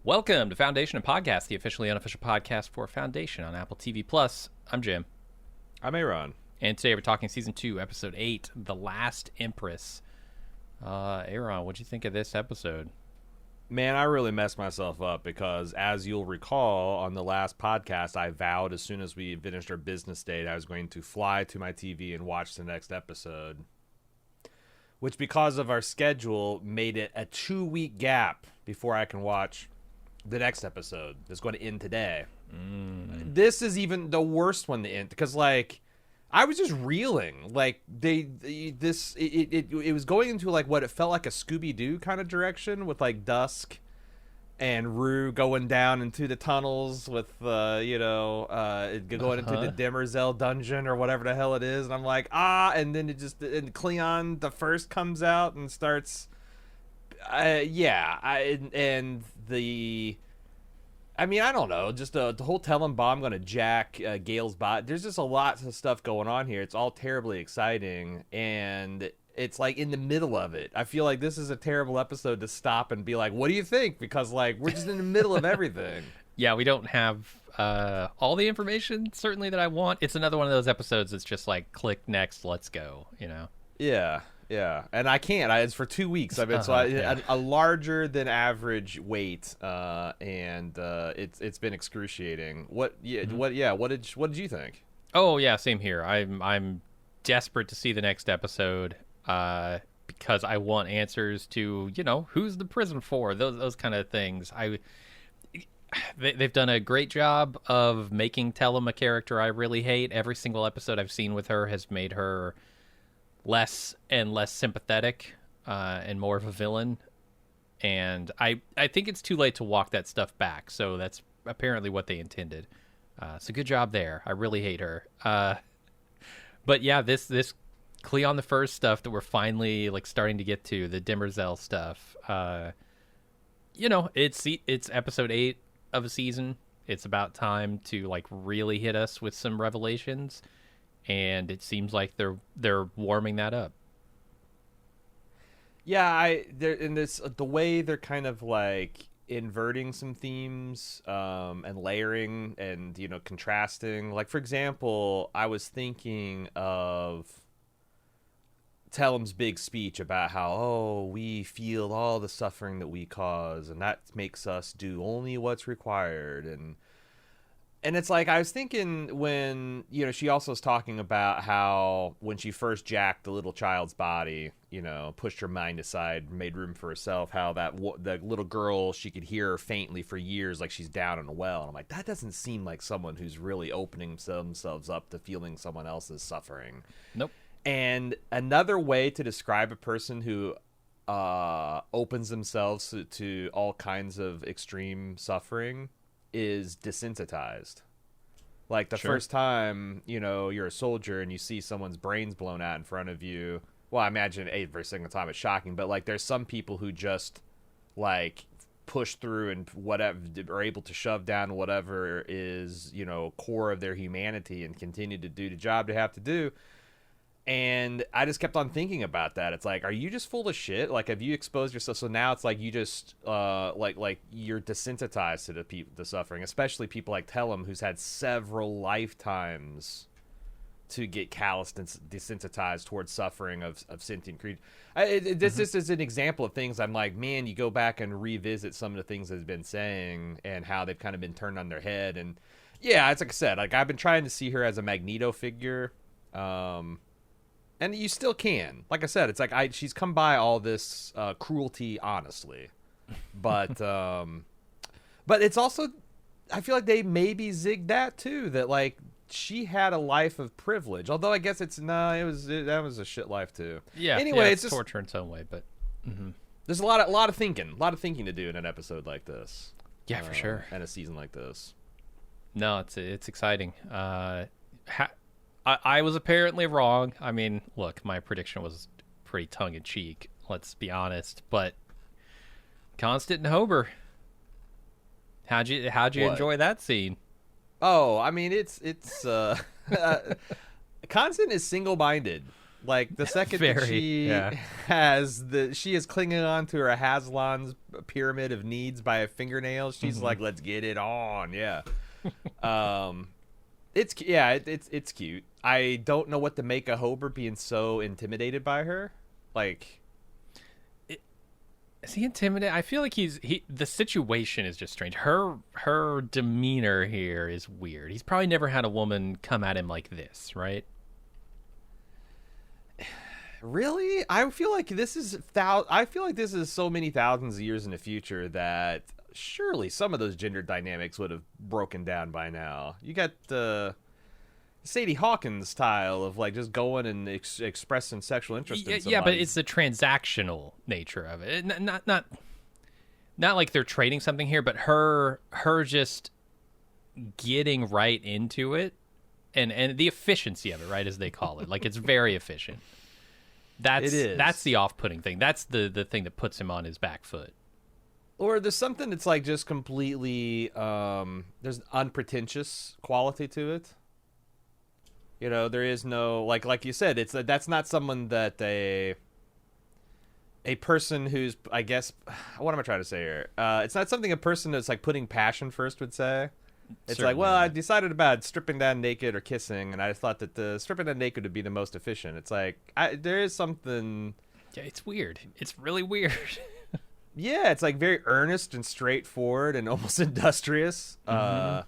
Welcome to Foundation and Podcast, the officially unofficial podcast for Foundation on Apple TV Plus. I'm Jim, I'm A.Ron. and today we're talking Season 2, Episode 8, The Last Empress. A.Ron, what'd you think of this episode? Man, I really messed myself up because, as you'll recall, on the last podcast, I vowed as soon as we finished our business date, I was going to fly to my TV and watch the next episode. Which, because of our schedule, made it a 2-week gap before I can watch the next episode that's going to end today. This is even the worst one to end because, like, I was just reeling. Like, it was going into, like, what it felt like a Scooby-Doo kind of direction with, like, Dusk and Rue going down into the tunnels with, going into the Demerzel dungeon or whatever the hell it is. And I'm like, and then and Cleon the First comes out and starts, I don't know, just the whole Tellem bomb going to jack Gail's bot. There's just a lot of stuff going on here. It's all terribly exciting, and it's like in the middle of it. I feel like this is a terrible episode to stop and be like, what do you think? Because, like, we're just in the middle of everything. Yeah, we don't have all the information, certainly, that I want. It's another one of those episodes that's just like, click next, let's go, you know? Yeah. And I can't. It's for 2 weeks. I mean, a larger than average wait, and it's been excruciating. What did you think? Oh yeah, same here. I'm desperate to see the next episode because I want answers to, who's the prison for, those kind of things. They've done a great job of making Tellem a character I really hate. Every single episode I've seen with her has made her less and less sympathetic and more of a villain, and I think it's too late to walk that stuff back, so that's apparently what they intended. So good job there. I really hate her, but yeah, this Cleon the First stuff that we're finally like starting to get to, the Demerzel stuff, it's episode 8 of a season. It's about time to like really hit us with some revelations, and it seems like they're warming that up. Yeah, the way they're kind of like inverting some themes, and layering and contrasting. Like, for example, I was thinking of Tellem's big speech about how, we feel all the suffering that we cause, and that makes us do only what's required. And it's like, I was thinking when, she also was talking about how when she first jacked the little child's body, pushed her mind aside, made room for herself, how the little girl, she could hear her faintly for years, like she's down in a well. And I'm like, that doesn't seem like someone who's really opening themselves up to feeling someone else's suffering. Nope. And another way to describe a person who opens themselves to all kinds of extreme suffering is desensitized. Like the Sure. first time, you're a soldier and you see someone's brains blown out in front of you. Well, I imagine every single time it's shocking, but like there's some people who just like push through and whatever, are able to shove down whatever is, core of their humanity and continue to do the job they have to do. And I just kept on thinking about that. It's like, are you just full of shit? Like, have you exposed yourself? So now it's like you just like you're desensitized to the suffering, especially people like Tellem, who's had several lifetimes to get calloused and desensitized towards suffering of sentient creatures. This is an example of things I'm like, man, you go back and revisit some of the things they've been saying and how they've kind of been turned on their head. And yeah, it's like I said, like I've been trying to see her as a Magneto figure. And you still can. Like I said, it's like she's come by all this cruelty honestly. But it's also, I feel like they maybe zigged that too, that like she had a life of privilege. Although I guess that was a shit life too. Yeah. Anyway, it's just torture in its own way, but there's a lot of thinking to do in an episode like this. Yeah, for sure. And a season like this. No, it's exciting. I was apparently wrong. I mean, look, my prediction was pretty tongue-in-cheek, let's be honest. But Constant and Hober, how'd you enjoy that scene? Oh, I mean, it's Constant is single-minded. Like the second that Very, she yeah. she is clinging on to her Haslan's pyramid of needs by a fingernail. She's like, let's get it on. Yeah. um it's cute. I don't know what to make of Hober being so intimidated by her. Like, Is he intimidated? I feel like the situation is just strange. Her demeanor here is weird. He's probably never had a woman come at him like this, right? really? I feel like this is so many thousands of years in the future that surely some of those gender dynamics would have broken down by now. You got the Sadie Hawkins style of like just going and expressing sexual interest in somebody. Yeah, but it's the transactional nature of it. Not like they're trading something here, but her just getting right into it, and the efficiency of it, right, as they call it. Like, it's very efficient. It is. That's the off-putting thing. That's the thing that puts him on his back foot. Or there's something that's like just completely there's unpretentious quality to it. You know, there is no like you said, that's not someone that a person who's, I guess, what am I trying to say here? It's not something a person that's like putting passion first would say. It's Certainly like, well, not. I decided about stripping down naked or kissing, and I thought that the stripping down naked would be the most efficient. It's like there is something. Yeah, it's weird. It's really weird. Yeah, it's like very earnest and straightforward and almost industrious. About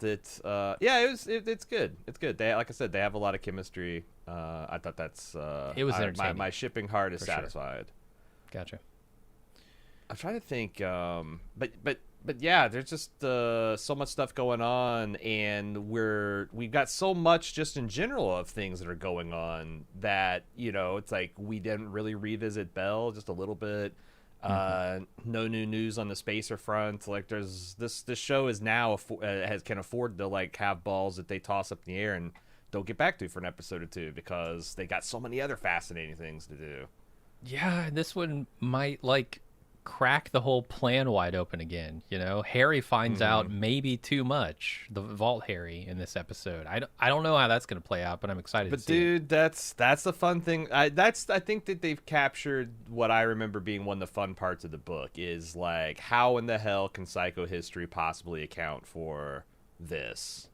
it. Yeah, it's good. It's good. They, like I said, they have a lot of chemistry. I thought that's It was entertaining. my shipping heart is For sure. satisfied. Gotcha. I'm trying to think, but yeah, there's just so much stuff going on, and we've got so much just in general of things that are going on that, you know, it's like we didn't really revisit Belle just a little bit. No new news on the spacer front. Like, there's this show is now can afford to like have balls that they toss up in the air and don't get back to for an episode or two because they got so many other fascinating things to do. Yeah, this one might like crack the whole plan wide open again. You know, Harry finds out maybe too much. The Vault Harry in this episode. I don't know how that's going to play out, but I'm excited. But to see dude, that's the fun thing. I think that they've captured what I remember being one of the fun parts of the book is like, how in the hell can psychohistory possibly account for this?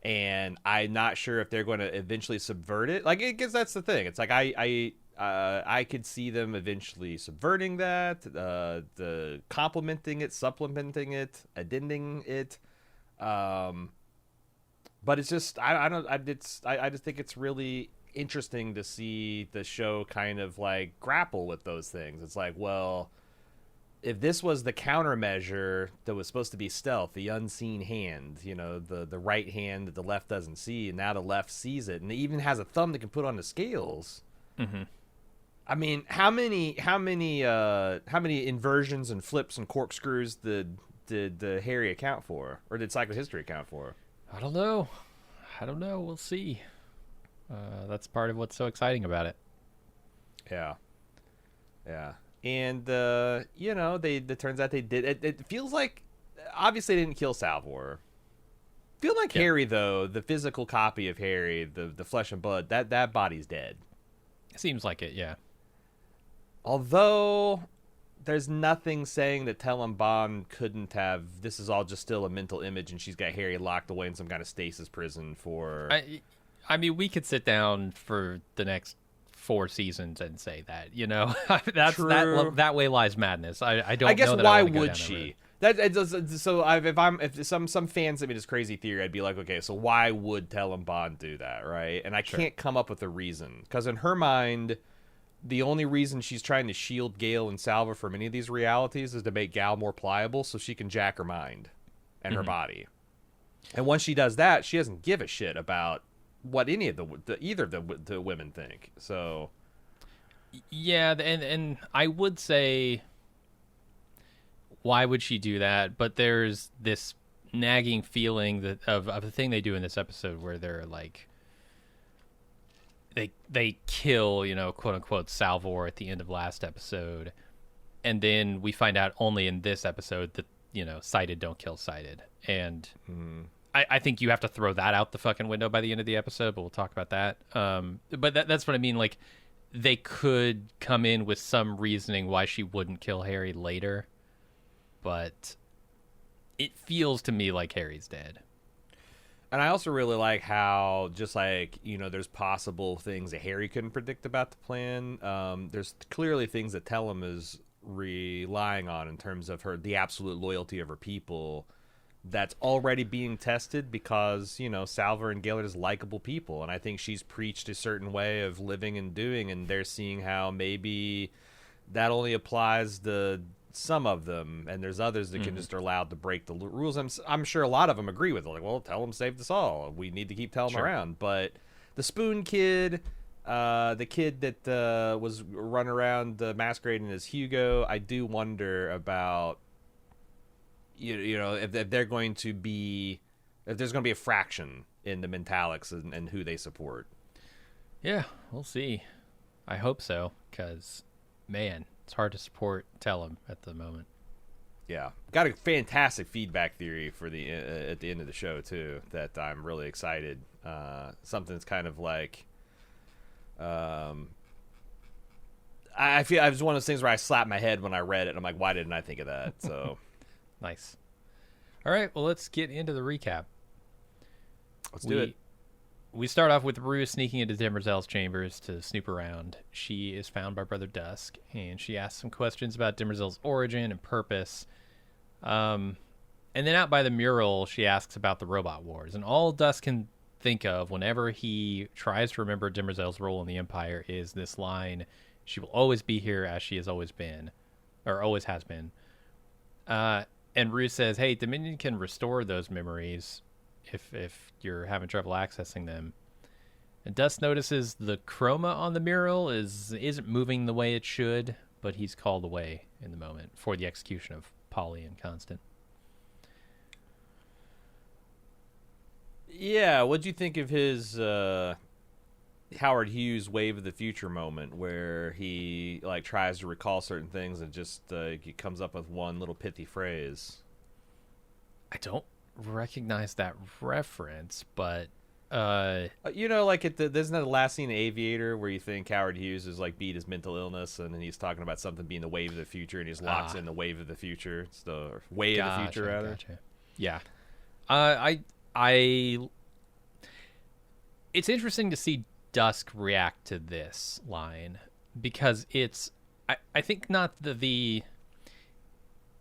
And I'm not sure if they're going to eventually subvert it. Like, because that's the thing. It's like I could see them eventually subverting that, the complementing it, supplementing it, addending it. But it's just I just think it's really interesting to see the show kind of like grapple with those things. It's like, well, if this was the countermeasure that was supposed to be stealth, the unseen hand, you know, the right hand that the left doesn't see, and now the left sees it, and it even has a thumb that can put on the scales. I mean, how many inversions and flips and corkscrews did Harry account for, or did psychohistory account for? I don't know. We'll see. That's part of what's so exciting about it. Yeah. And you know, it turns out they did. It feels like obviously they didn't kill Salvor. Feel like Harry though, the physical copy of Harry, the flesh and blood, that body's dead. Seems like it, yeah. Although there's nothing saying that Tellem Bond couldn't have. This is all just still a mental image, and she's got Harry locked away in some kind of stasis prison for. I mean, we could sit down for the next 4 seasons and say that, you know, that way lies madness. I don't. I guess know that why I wanna go would down she? that That it does, so if some fans of me this crazy theory, I'd be like, okay, so why would Tellem Bond do that, right? And I can't come up with a reason because in her mind, the only reason she's trying to shield Gail and Salva from any of these realities is to make Gal more pliable so she can jack her mind and her body. And once she does that, she doesn't give a shit about what any of either of the women think. So yeah, and I would say, why would she do that? But there's this nagging feeling that of the thing they do in this episode where they're like, they kill, you know, quote unquote Salvor at the end of last episode, and then we find out only in this episode that, you know, sighted don't kill sighted. And I think you have to throw that out the fucking window by the end of the episode, but we'll talk about that. But that's what I mean. Like, they could come in with some reasoning why she wouldn't kill Harry later, but it feels to me like Harry's dead. And I also really like how, just like, there's possible things that Harry couldn't predict about the plan. There's clearly things that Tellem is relying on in terms of the absolute loyalty of her people. That's already being tested because, Salvor and Gail are just likable people. And I think she's preached a certain way of living and doing, and they're seeing how maybe that only applies to some of them, and there's others that can just are allowed to break the rules. I'm sure a lot of them agree with it. Like, well, Tellem saved us all. We need to keep Tellem around. But the Spoon Kid, the kid that was running around masquerading as Hugo, I do wonder about, if they're going to be, if there's going to be a fraction in the Mentalics and who they support. Yeah, we'll see. I hope so, because, man, it's hard to support Tellem at the moment. Yeah, got a fantastic feedback theory for the at the end of the show too. That I'm really excited. Something that's kind of like, I feel it was one of those things where I slapped my head when I read it. And I'm like, why didn't I think of that? So, nice. All right, well, let's get into the recap. Let's do it. We start off with Rue sneaking into Demerzel's chambers to snoop around. She is found by Brother Dusk, and she asks some questions about Demerzel's origin and purpose. And then out by the mural, she asks about the robot wars. And all Dusk can think of whenever he tries to remember Demerzel's role in the Empire is this line, "She will always be here as she has always been," or always has been. And Rue says, hey, Dominion can restore those memories if you're having trouble accessing them. And Dusk notices the chroma on the mural isn't moving the way it should, but he's called away in the moment for the execution of Polly and Constant. Yeah, what'd you think of his Howard Hughes Wave of the Future moment where he like tries to recall certain things and just he comes up with one little pithy phrase? I don't recognize that reference, but like isn't that the last scene in Aviator where you think Howard Hughes is like beat his mental illness and then he's talking about something being the wave of the future and he just locks in the wave of the future. It's the way of the future rather. Gotcha. Yeah. It's interesting to see Dusk react to this line because I think not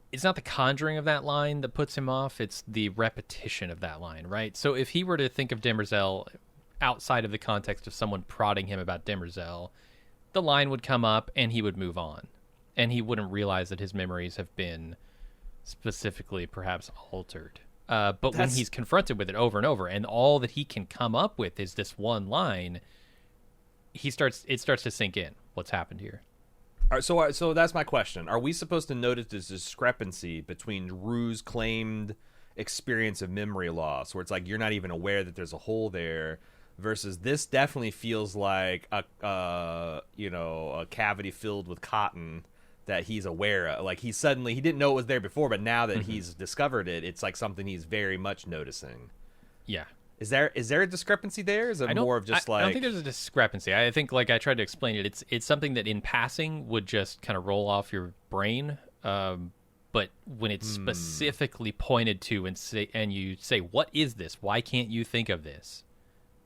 it's not the conjuring of that line that puts him off, it's the repetition of that line, right? So if he were to think of Demerzel outside of the context of someone prodding him about Demerzel, the line would come up and he would move on. And he wouldn't realize that his memories have been specifically perhaps altered. But when he's confronted with it over and over, and all that he can come up with is this one line, it starts to sink in what's happened here. All right, so that's my question. Are we supposed to notice this discrepancy between Rue's claimed experience of memory loss, where it's like you're not even aware that there's a hole there, versus this definitely feels like a cavity filled with cotton that he's aware of. Like he didn't know it was there before, but now that he's discovered it, it's like something he's very much noticing. Yeah. Is there a discrepancy there? Is it more of just I don't think there's a discrepancy. I think, like I tried to explain it, it's something that in passing would just kind of roll off your brain. But when it's specifically pointed to and you say, what is this? Why can't you think of this?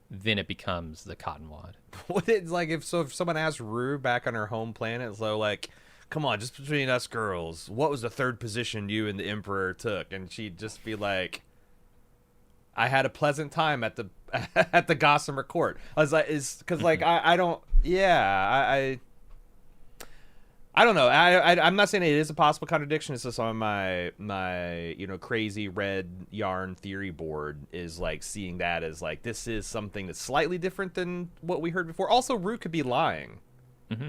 Then it becomes the cotton wad. What it's like if someone asked Rue back on her home planet, so like, come on, just between us girls, what was the third position you and the Emperor took? And she'd just be like, I had a pleasant time at the at the Gossamer Court. I was like, because like I don't know. I'm not saying it is a possible contradiction. It's just on my crazy red yarn theory board is like seeing that as like this is something that's slightly different than what we heard before. Also, Rue could be lying.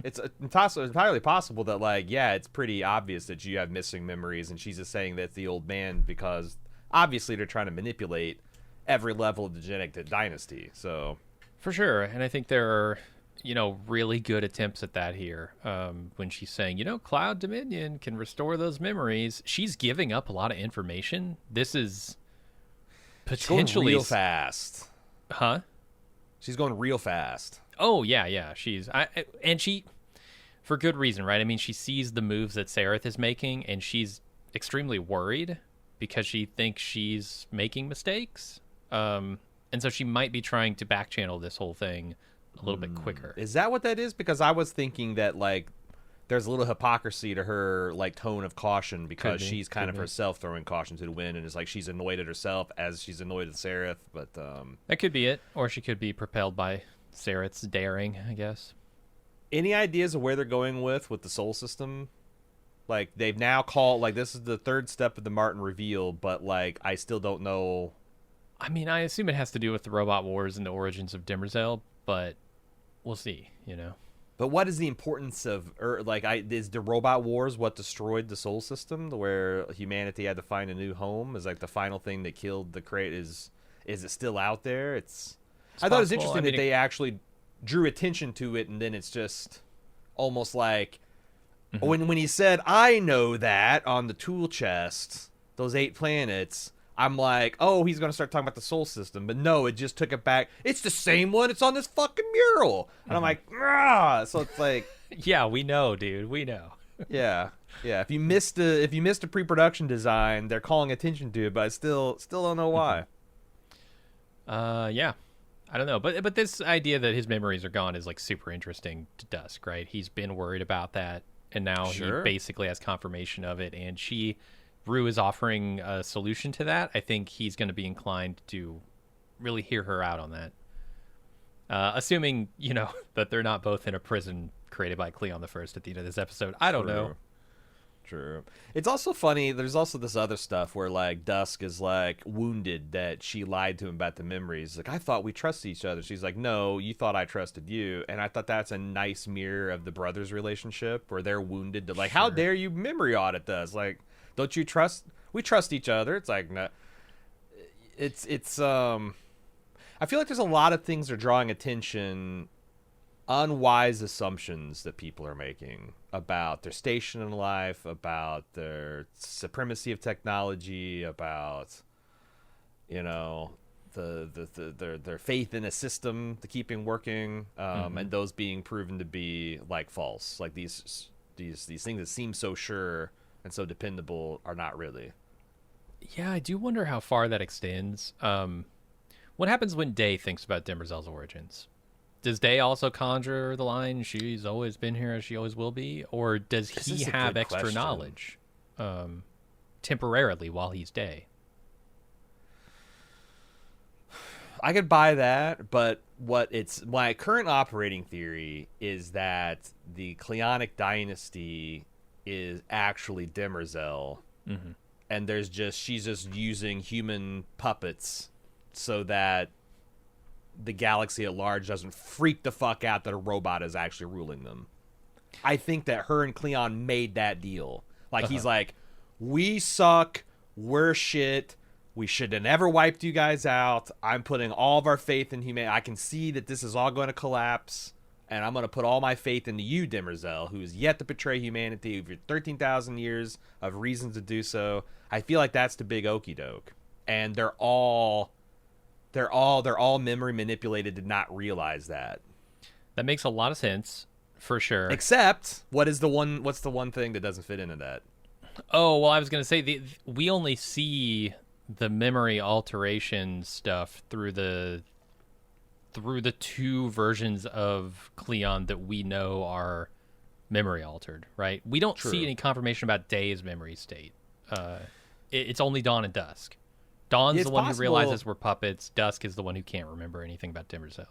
It's entirely possible that like it's pretty obvious that you have missing memories, and she's just saying that's the old man because obviously they're trying to manipulate every level of the genetic dynasty. So for sure, and I think there are really good attempts at that here. When she's saying Cloud Dominion can restore those memories, she's giving up a lot of information. This is She's going potentially real fast. Huh? She's going real fast. Oh yeah. And she, for good reason, right? I mean, she sees the moves that Sereth is making, and she's extremely worried because she thinks she's making mistakes. And so she might be trying to backchannel this whole thing a little bit quicker. Is that what that is? Because I was thinking that like there's a little hypocrisy to her like tone of caution because she's kind of herself throwing caution to the wind, and it's like she's annoyed at herself as she's annoyed at Sereth. But that could be it, or she could be propelled by Sereth's daring, I guess. Any ideas of where they're going with the soul system? Like they've now called like this is the third step of the Martin reveal, but like I still don't know. I mean, I assume it has to do with the robot wars and the origins of Demerzel, but we'll see, you know. But what is the importance of, is the robot wars what destroyed the soul system, where humanity had to find a new home? Is like the final thing that killed the crate? Is it still out there? I thought it was interesting that they actually drew attention to it, and then it's just almost like when he said, "I know that" on the tool chest, those 8 planets. I'm like, oh, he's going to start talking about the soul system. But no, it just took it back. It's the same one. It's on this fucking mural. And I'm like, ah. So it's like. Yeah, we know, dude. We know. Yeah. If you missed a pre-production design, they're calling attention to it, but I still don't know why. Yeah. I don't know. But this idea that his memories are gone is like super interesting to Dusk, right? He's been worried about that, and now he basically has confirmation of it, and Rue is offering a solution to that. I think he's going to be inclined to really hear her out on that. Assuming, you know, that they're not both in a prison created by Cleon the First at the end of this episode. I don't know. True. It's also funny. There's also this other stuff where, like, Dusk is, like, wounded that she lied to him about the memories. Like, I thought we trusted each other. She's like, no, you thought I trusted you. And I thought that's a nice mirror of the brothers' relationship where they're wounded to, like, how dare you memory audit us? Like, don't you trust? We trust each other. It's like, no. I feel like there's a lot of things that are drawing attention, unwise assumptions that people are making about their station in life, about their supremacy of technology, about, you know, their faith in a system to keep it working, and those being proven to be like false. Like these things that seem so sure and so dependable are not really. Yeah, I do wonder how far that extends. What happens when Day thinks about Demerzel's origins? Does Day also conjure the line, she's always been here as she always will be? Or does he have extra knowledge temporarily while he's Day? I could buy that, but my current operating theory is that the Cleonic dynasty is actually Demerzel, and she's just using human puppets so that the galaxy at large doesn't freak the fuck out that a robot is actually ruling them. I think that her and Cleon made that deal. Like, he's like, we suck, we're shit, we should have never wiped you guys out, I'm putting all of our faith in humanity, I can see that this is all going to collapse, and I'm going to put all my faith into you, Demerzel, who is yet to betray humanity with your 13,000 years of reasons to do so. I feel like that's the big okie doke. And they're all memory manipulated to not realize that. That makes a lot of sense, for sure. Except, what's the one thing that doesn't fit into that? Oh, well, I was going to say, we only see the memory alteration stuff through the 2 versions of Cleon that we know are memory altered, right? We don't see any confirmation about Day's memory state. It's only Dawn and Dusk. Dawn's the one who realizes we're puppets. Dusk is the one who can't remember anything about Demerzel.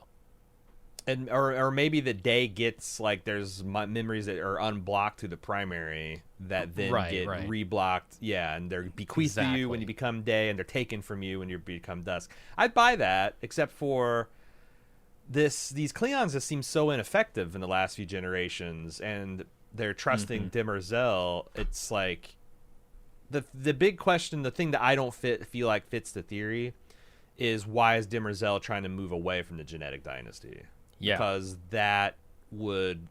And or maybe the Day gets, like, there's memories that are unblocked to the primary that then get reblocked. Yeah, and they're bequeathed to you when you become Day, and they're taken from you when you become Dusk. I'd buy that, except for these Cleons just seem so ineffective in the last few generations, and they're trusting Demerzel. It's like the big question, the thing that I don't feel like fits the theory, is why is Demerzel trying to move away from the genetic dynasty? Yeah, because that would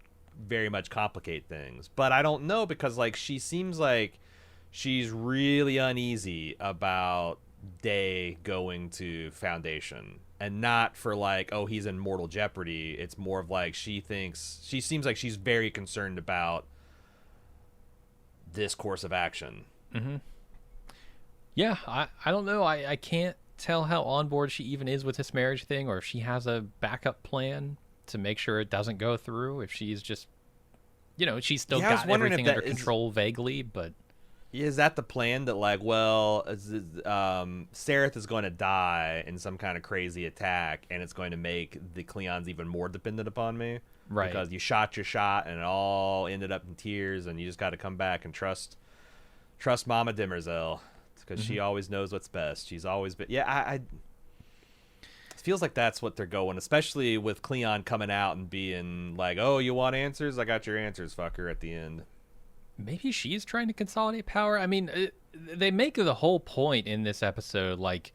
very much complicate things. But I don't know, because, like, she seems like she's really uneasy about Day going to Foundation, and not for like, oh, he's in mortal jeopardy. It's more of like she seems like she's very concerned about this course of action. Mm-hmm. Yeah, I don't know. I can't tell how on board she even is with this marriage thing, or if she has a backup plan to make sure it doesn't go through. If she's just, she's still got everything under control vaguely, but is that the plan that like, well, Sareth is going to die in some kind of crazy attack, and it's going to make the Cleons even more dependent upon me, right? Because you shot your shot, and it all ended up in tears, and you just got to come back and trust Mama Demerzel, because she always knows what's best. She's always been, it feels like that's what they're going, especially with Cleon coming out and being like, oh, you want answers? I got your answers, fucker, at the end. Maybe she's trying to consolidate power. I mean, they make the whole point in this episode, like,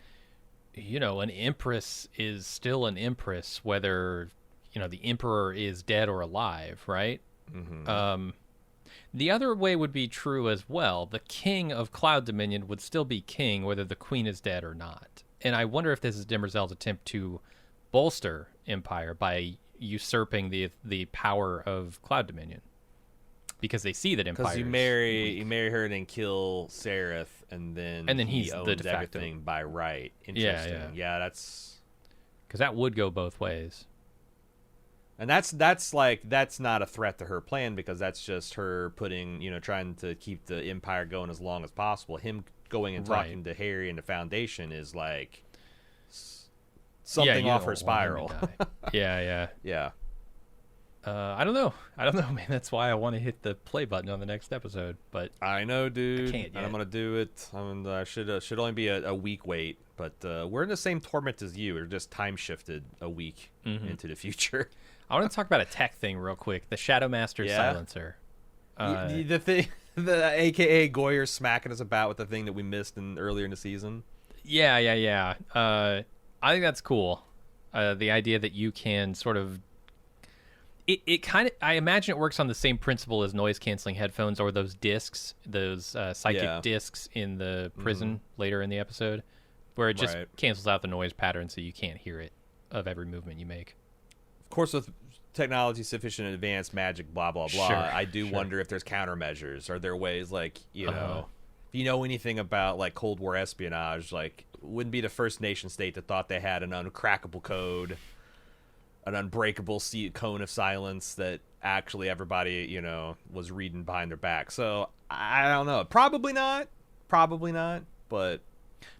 an Empress is still an Empress, whether, the Emperor is dead or alive, right? Mm-hmm. The other way would be true as well. The king of Cloud Dominion would still be king, whether the queen is dead or not. And I wonder if this is Demerzel's attempt to bolster Empire by usurping the power of Cloud Dominion. Because they see that Empire. Because you marry her and then kill Sareth, and then he's owns the de facto everything by right. Interesting. Yeah, that's because that would go both ways. And that's not a threat to her plan, because that's just her trying to keep the Empire going as long as possible. Him going and talking to Harry and the Foundation is like something off her spiral. Yeah. I don't know, man. That's why I want to hit the play button on the next episode. But I know, dude. I can't yet. I'm gonna do it. I should only be a week wait, but we're in the same torment as you. We're just time shifted a week into the future. I want to talk about a tech thing real quick. The Shadow Master silencer. The thing, the AKA Goyer smacking us about with the thing that we missed earlier in the season. Yeah. I think that's cool. The idea that you can sort of. It kind of, I imagine it works on the same principle as noise canceling headphones or those discs, those psychic discs in the prison later in the episode, where it just cancels out the noise pattern so you can't hear it of every movement you make. Of course, with technology sufficient in advanced magic, blah, blah, blah, I do wonder if there's countermeasures. Are there ways like, if you know anything about like Cold War espionage, like wouldn't be the first nation state that thought they had an uncrackable code, an unbreakable cone of silence that actually everybody, was reading behind their back. So I don't know. Probably not, but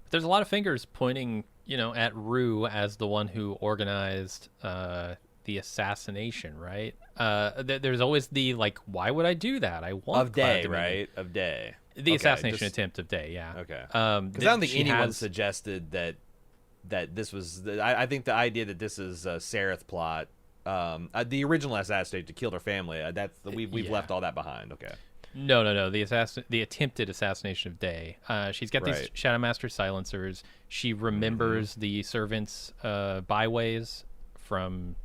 there's a lot of fingers pointing, at Rue as the one who organized the assassination, right? There's always the like, why would I do that? I want of Day, right? Of Day. The assassination attempt of Day, yeah. Okay. Because I don't think anyone suggested that this was. I think the idea that this is a Sareth plot. The original assassination to kill her family. We've left all that behind. Okay. No. The attempted assassination of Day. She's got these Shadow Master silencers. She remembers the servants' byways from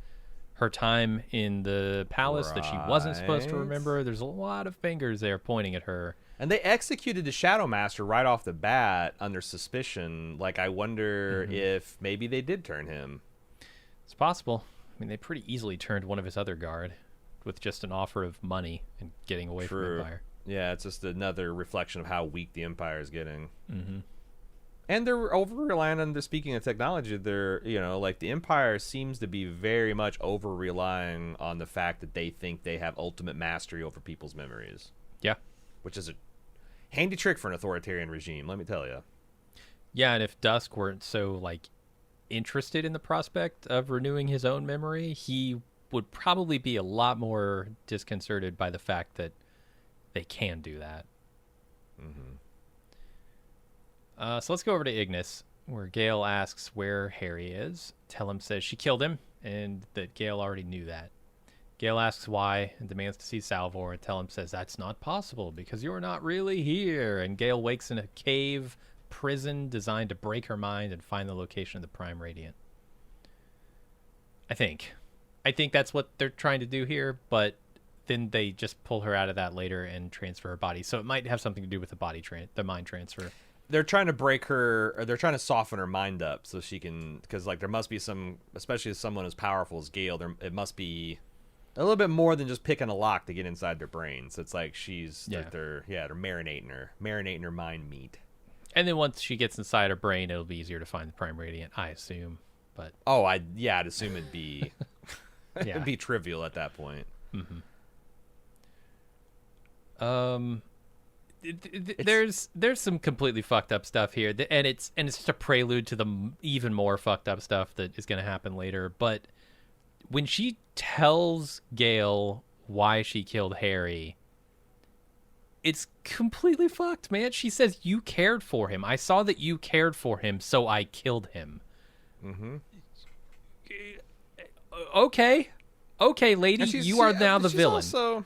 her time in the palace that she wasn't supposed to remember. There's a lot of fingers there pointing at her. And they executed the Shadow Master right off the bat under suspicion. Like, I wonder if maybe they did turn him. It's possible. I mean, they pretty easily turned one of his other guard with just an offer of money and getting away from Empire. Yeah, it's just another reflection of how weak the Empire is getting. Mm-hmm. And they're over-relying on speaking of technology. They're, like the Empire seems to be very much over-relying on the fact that they think they have ultimate mastery over people's memories. Yeah. Which is a handy trick for an authoritarian regime, let me tell you. Yeah, and if Dusk weren't so, interested in the prospect of renewing his own memory, he would probably be a lot more disconcerted by the fact that they can do that. Mm-hmm. So let's go over to Ignis, where Gail asks where Harry is. Tellem says she killed him, and that Gail already knew that. Gail asks why and demands to see Salvor, and Tellem says that's not possible because you're not really here. And Gail wakes in a cave prison designed to break her mind and find the location of the Prime Radiant. I think that's what they're trying to do here, but then they just pull her out of that later and transfer her body. So it might have something to do with the mind transfer. they're trying to break her, or they're trying to soften her mind up so she can, because like there must be some, especially as someone as powerful as Gail, it must be a little bit more than just picking a lock to get inside their brains. It's like they're marinating her mind meat. And then once she gets inside her brain, it'll be easier to find the Prime Radiant, I assume. But I'd assume it'd be it'd be trivial at that point. There's some completely fucked up stuff here, and it's just a prelude to the even more fucked up stuff that is going to happen later. But when she tells Gail why she killed Harry, it's completely fucked, man. She says, "You cared for him. I saw that you cared for him, so I killed him." Okay, lady, you are now the villain.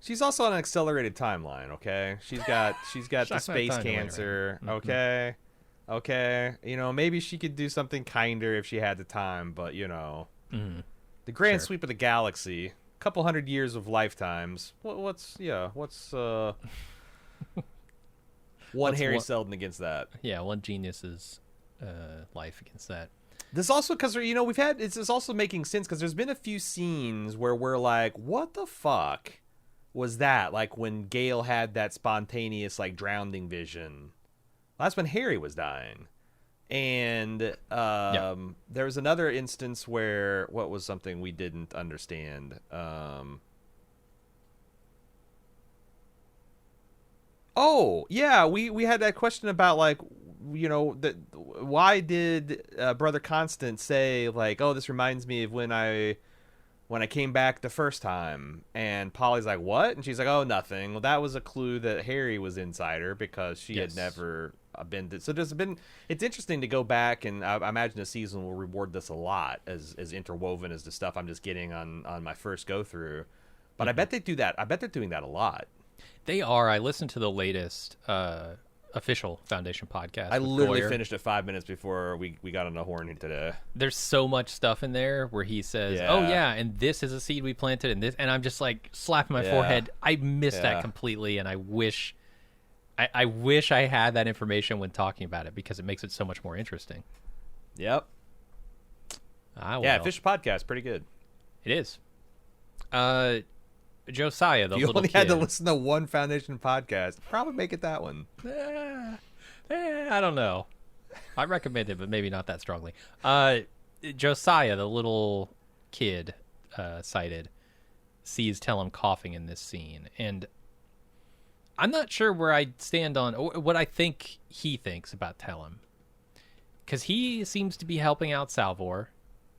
She's also on an accelerated timeline, okay? She's got the space cancer, okay? Okay. You know, maybe she could do something kinder if she had the time, but, you know, the grand sweep of the galaxy, a couple hundred years of lifetimes. What's one Harry Seldon against that? Yeah, one genius's life against that. This also, because, you know, it's also making sense because there's been a few scenes where we're like, what the fuck was that? Like when Gail had that spontaneous, like, drowning vision. That's when Harry was dying. And there was another instance where, what was something we didn't understand? We had that question about, like, you know, why did Brother Constant say, like, oh, this reminds me of when I came back the first time? And Polly's like, what? And she's like, oh, nothing. Well, that was a clue that Harry was inside her because she had never been. So it's interesting to go back, and I imagine the season will reward this a lot as interwoven as the stuff I'm just getting on my first go through. But I bet they do that. I bet they're doing that a lot. They are. I listened to the latest official Foundation podcast. I literally finished it 5 minutes before we got on the horn today. There's so much stuff in there where he says, oh yeah, and this is a seed we planted, and this, and I'm just like slapping my forehead. I missed that completely, and I wish I had that information when talking about it because it makes it so much more interesting. Yep. Yeah, official podcast, pretty good. It is. Josiah, the little kid. You only had to listen to one Foundation podcast. Probably make it that one. I don't know. I recommend it, but maybe not that strongly. Josiah, the little kid cited, sees Tellem coughing in this scene. And I'm not sure where I stand on what I think he thinks about Tellem. Because he seems to be helping out Salvor.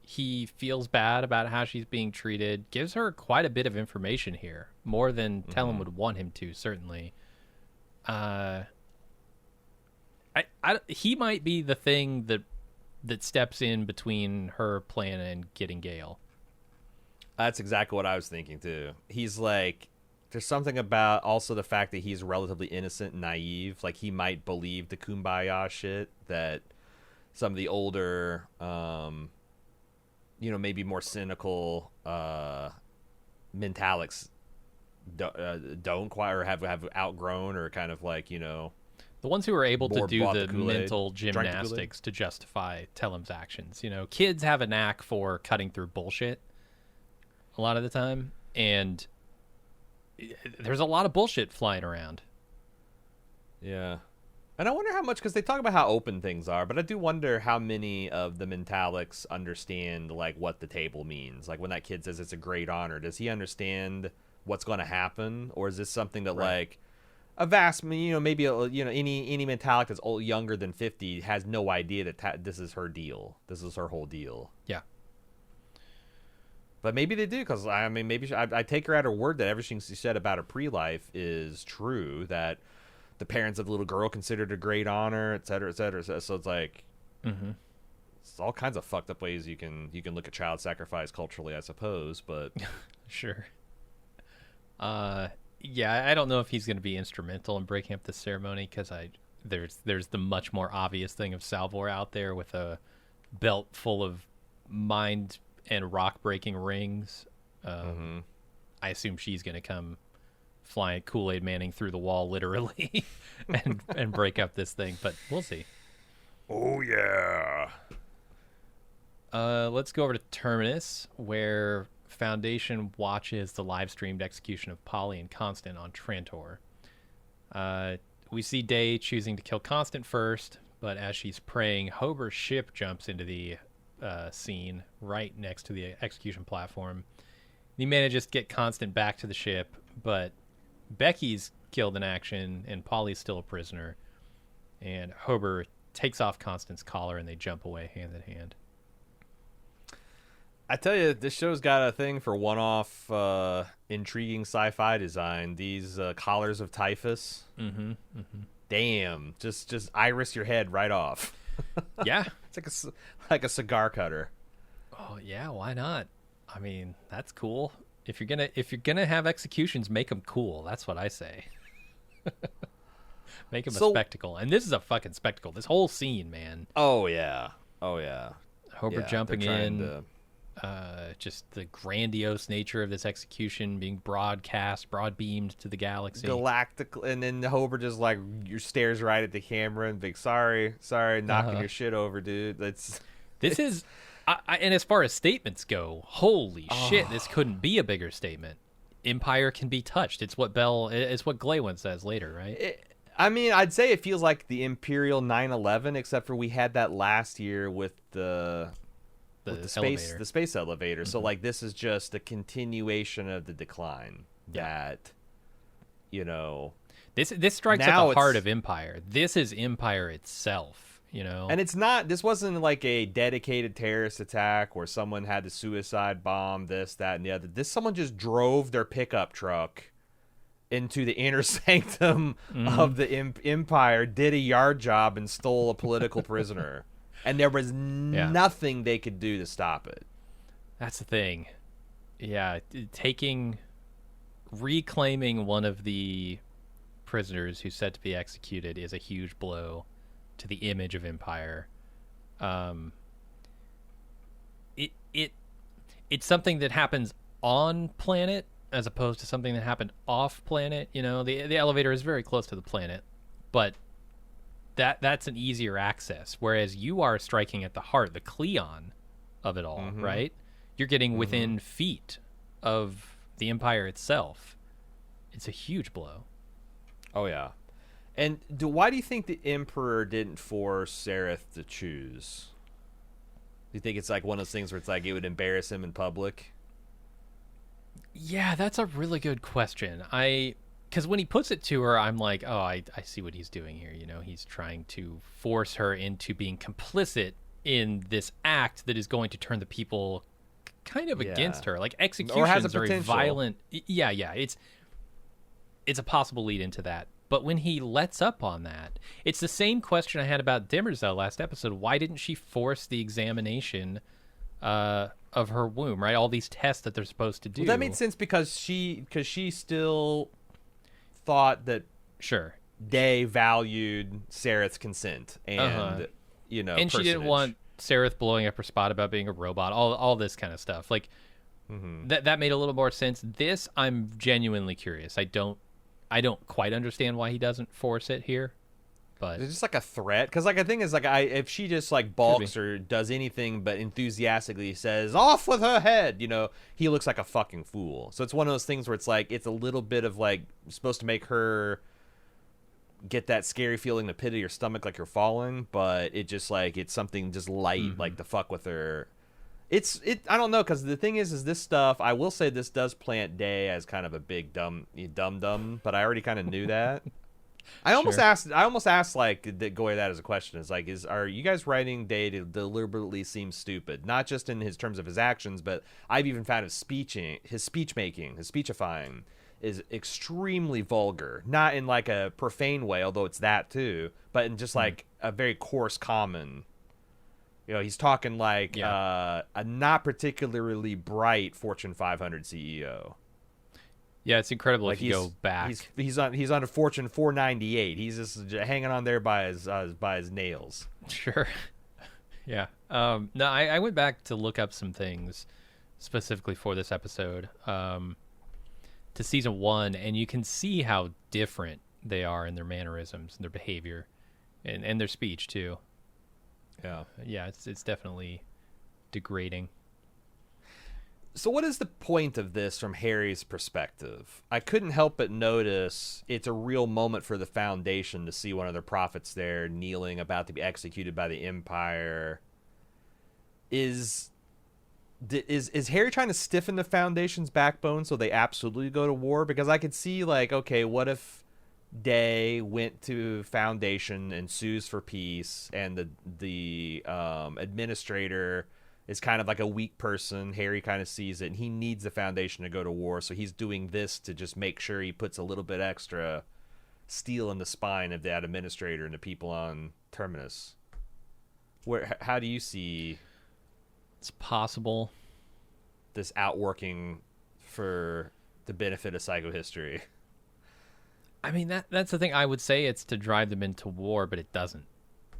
He feels bad about how she's being treated, gives her quite a bit of information here, more than Tellem would want him to, certainly. He might be the thing that steps in between her plan and getting Gail. That's exactly what I was thinking, too. He's like, there's something about also the fact that he's relatively innocent and naive. Like, he might believe the kumbaya shit that some of the older... maybe more cynical mentalics don't quite, or have outgrown, or kind of like, the ones who are able to do the mental gymnastics to justify Tellem's actions. Kids have a knack for cutting through bullshit a lot of the time, and there's a lot of bullshit flying around. Yeah. And I wonder how much, because they talk about how open things are, but I do wonder how many of the mentalics understand, like, what the table means. Like, when that kid says it's a great honor, does he understand what's going to happen? Or is this something that, like, a vast, maybe, any mentalic that's younger than 50 has no idea that this is her deal. This is her whole deal. Yeah. But maybe they do, because, maybe I take her at her word that everything she said about her pre-life is true, that the parents of the little girl considered a great honor, et cetera, et cetera. So it's like, it's all kinds of fucked up ways you can look at child sacrifice culturally, I suppose. But sure. Yeah, I don't know if he's going to be instrumental in breaking up the ceremony, because there's the much more obvious thing of Salvor out there with a belt full of mind and rock breaking rings. I assume she's going to come flying Kool-Aid Manning through the wall literally and break up this thing, but we'll see. Oh yeah. Let's go over to Terminus, where Foundation watches the live-streamed execution of Polly and Constant on Trantor. We see Day choosing to kill Constant first, but as she's praying, Hober's ship jumps into the scene right next to the execution platform. He manages to get Constant back to the ship, but Becky's killed in action, and Polly's still a prisoner. And Hober takes off Constant's collar, and they jump away hand in hand. I tell you, this show's got a thing for one-off, intriguing sci-fi design. These collars of typhus. Mm-hmm. Mm-hmm. Damn, just iris your head right off. Yeah, it's like a cigar cutter. Oh yeah, why not? I mean, that's cool. If you're gonna have executions, make them cool. That's what I say. Make them a spectacle, and this is a fucking spectacle. This whole scene, man. Oh yeah. Hober jumping in. Just the grandiose nature of this execution being broad beamed to the galaxy. Galactic, and then Hober just like stares right at the camera and big sorry, knocking your shit over, dude. This is, and as far as statements go, holy shit, this couldn't be a bigger statement. Empire can be touched. It's what Glaywin says later, right? I mean, I'd say it feels like the Imperial 9/11, except for we had that last year with the space elevator. Mm-hmm. So like this is just a continuation of the decline. Yeah. That, you know, this strikes at the heart of Empire. This is Empire itself, you know. And this wasn't like a dedicated terrorist attack where someone had to suicide bomb this, that, and the other. Someone just drove their pickup truck into the inner sanctum of the Empire, did a yard job, and stole a political prisoner. And there was nothing they could do to stop it. That's the thing. Yeah, reclaiming one of the prisoners who's set to be executed is a huge blow to the image of Empire. It's something that happens on planet as opposed to something that happened off planet. You know, the elevator is very close to the planet, but that's an easier access, whereas you are striking at the heart, the Cleon of it all, right? You're getting within feet of the Empire itself. It's a huge blow. Oh yeah. And why do you think the Emperor didn't force Sareth to choose? Do you think it's like one of those things where it's like it would embarrass him in public? Yeah, that's a really good question. Because when he puts it to her, I'm like, oh, I see what he's doing here. You know, he's trying to force her into being complicit in this act that is going to turn the people kind of against her. Like executions are a violent. Yeah. It's a possible lead into that. But when he lets up on that, it's the same question I had about Demerzel last episode. Why didn't she force the examination of her womb? Right, all these tests that they're supposed to do. Well, that made sense because she still thought that Day valued Sareth's consent and you know, and she didn't want Sareth blowing up her spot about being a robot, all this kind of stuff. Like that made a little more sense. This, I'm genuinely curious. I don't quite understand why he doesn't force it here, but it's just like a threat. Because like the thing is, like if she just like balks or does anything but enthusiastically says "off with her head," you know, he looks like a fucking fool. So it's one of those things where it's like it's a little bit of like supposed to make her get that scary feeling in the pit of your stomach, like you're falling, but it just like it's something just light, like to fuck with her. I don't know, because the thing is this stuff, I will say this does plant Day as kind of a big dumb, but I already kind of knew that. I almost asked like Goy that as a question. Is like, are you guys writing Day to deliberately seem stupid? Not just in his terms of his actions, but I've even found his speechifying is extremely vulgar. Not in like a profane way, although it's that too, but in just like a very coarse, common. You know, he's talking like a not particularly bright Fortune 500 CEO. Yeah, it's incredible if you go back. He's on a Fortune 498. He's just hanging on there by his nails. Sure. Yeah. No, I went back to look up some things specifically for this episode. to season 1, and you can see how different they are in their mannerisms and their behavior, and their speech too. Yeah, it's definitely degrading. So what is the point of this from Harry's perspective? I couldn't help but notice it's a real moment for the Foundation to see one of their prophets there kneeling, about to be executed by the Empire. Is Harry trying to stiffen the Foundation's backbone so they absolutely go to war? Because I could see, like, okay, what if Day went to Foundation and sues for peace, and the administrator is kind of like a weak person. Harry kind of sees it, and he needs the Foundation to go to war, so he's doing this to just make sure he puts a little bit extra steel in the spine of that administrator and the people on Terminus. How do you see It's possible this outworking for the benefit of psychohistory? I mean, that's the thing. I would say it's to drive them into war, but it doesn't,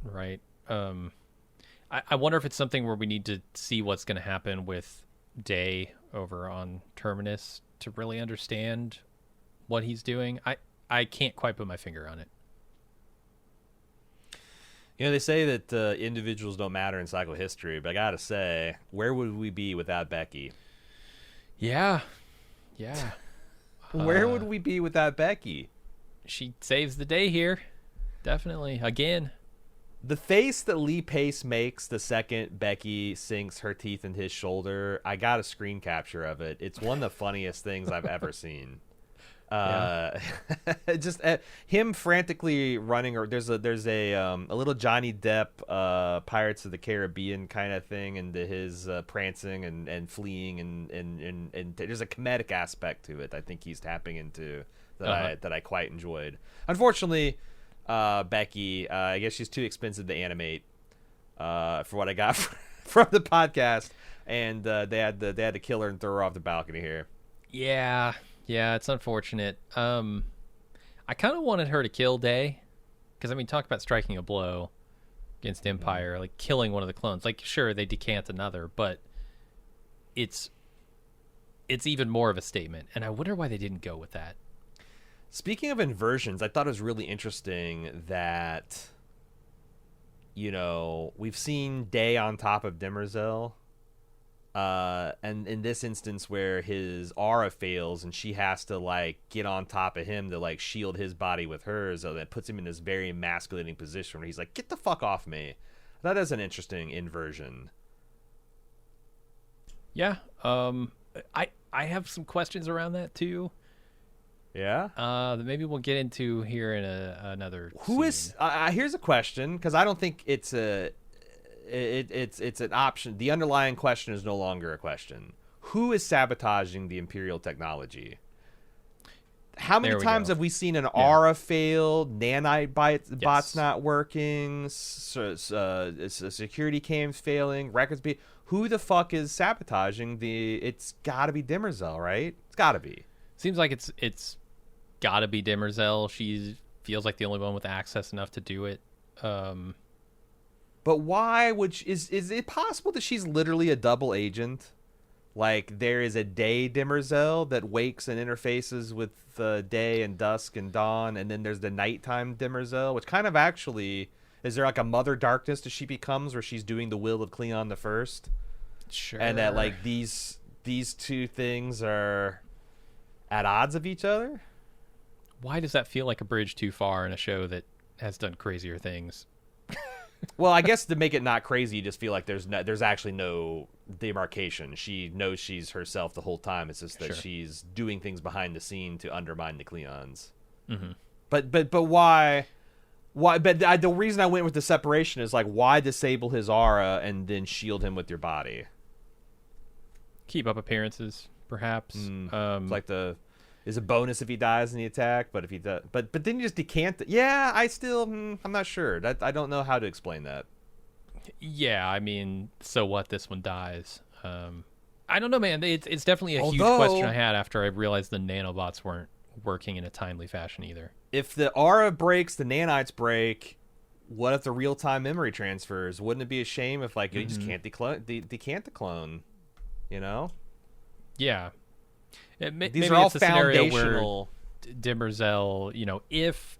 right? I wonder if it's something where we need to see what's going to happen with Day over on Terminus to really understand what he's doing. I can't quite put my finger on it. You know, they say that individuals don't matter in psychohistory, but I gotta say, where would we be without Becky? Yeah. Where would we be without Becky? She saves the day here. Definitely. Again. The face that Lee Pace makes the second Becky sinks her teeth in his shoulder, I got a screen capture of it. It's one of the funniest things I've ever seen. Just him frantically running, or there's a little Johnny Depp Pirates of the Caribbean kind of thing into his prancing and fleeing, and there's a comedic aspect to it I think he's tapping into that I quite enjoyed. Unfortunately, Becky, I guess she's too expensive to animate for what I got from the podcast, and they had to kill her and throw her off the balcony here. Yeah, it's unfortunate. I kind of wanted her to kill Day, because I mean, talk about striking a blow against Empire, like killing one of the clones. Like, sure, they decant another, but it's even more of a statement, and I wonder why they didn't go with that. Speaking of inversions, I thought it was really interesting that, you know, we've seen Day on top of Demerzel. And in this instance where his aura fails and she has to, like, get on top of him to, like, shield his body with hers, so that puts him in this very emasculating position where he's like, get the fuck off me. That is an interesting inversion. Yeah. I have some questions around that too. Yeah? That maybe we'll get into here in another Who scene. is here's a question, because I don't think it's an option. The underlying question is no longer a question. Who is sabotaging the Imperial technology? How many times have we seen an aura fail, nanite bots not working, security cams failing, records be? Who the fuck is sabotaging the? It's got to be Demerzel, right? It's got to be. Seems like it's got to be Demerzel. She feels like the only one with access enough to do it. But why would is it possible that she's literally a double agent? Like, there is a day Demerzel that wakes and interfaces with day and dusk and dawn, and then there's the nighttime Demerzel, which kind of actually, is there like a Mother Darkness that she becomes where she's doing the will of Cleon the First? Sure. And that, like, these two things are at odds of each other? Why does that feel like a bridge too far in a show that has done crazier things? Well, I guess to make it not crazy, you just feel like there's actually no demarcation. She knows she's herself the whole time. It's just that she's doing things behind the scene to undermine the Cleons. Mm-hmm. But why? But the reason I went with the separation is, like, why disable his aura and then shield him with your body? Keep up appearances, perhaps. It's like is a bonus if he dies in the attack, but if he does, but then you just decant it. Yeah, I'm not sure. I don't know how to explain that. Yeah, I mean, so what? This one dies. I don't know, man. It's definitely a huge question I had after I realized the nanobots weren't working in a timely fashion either. If the aura breaks, the nanites break. What if the real-time memory transfers? Wouldn't it be a shame if, like, you just can't decant the clone? You know? Yeah. Maybe are all it's a scenario where foundational. Demerzel, if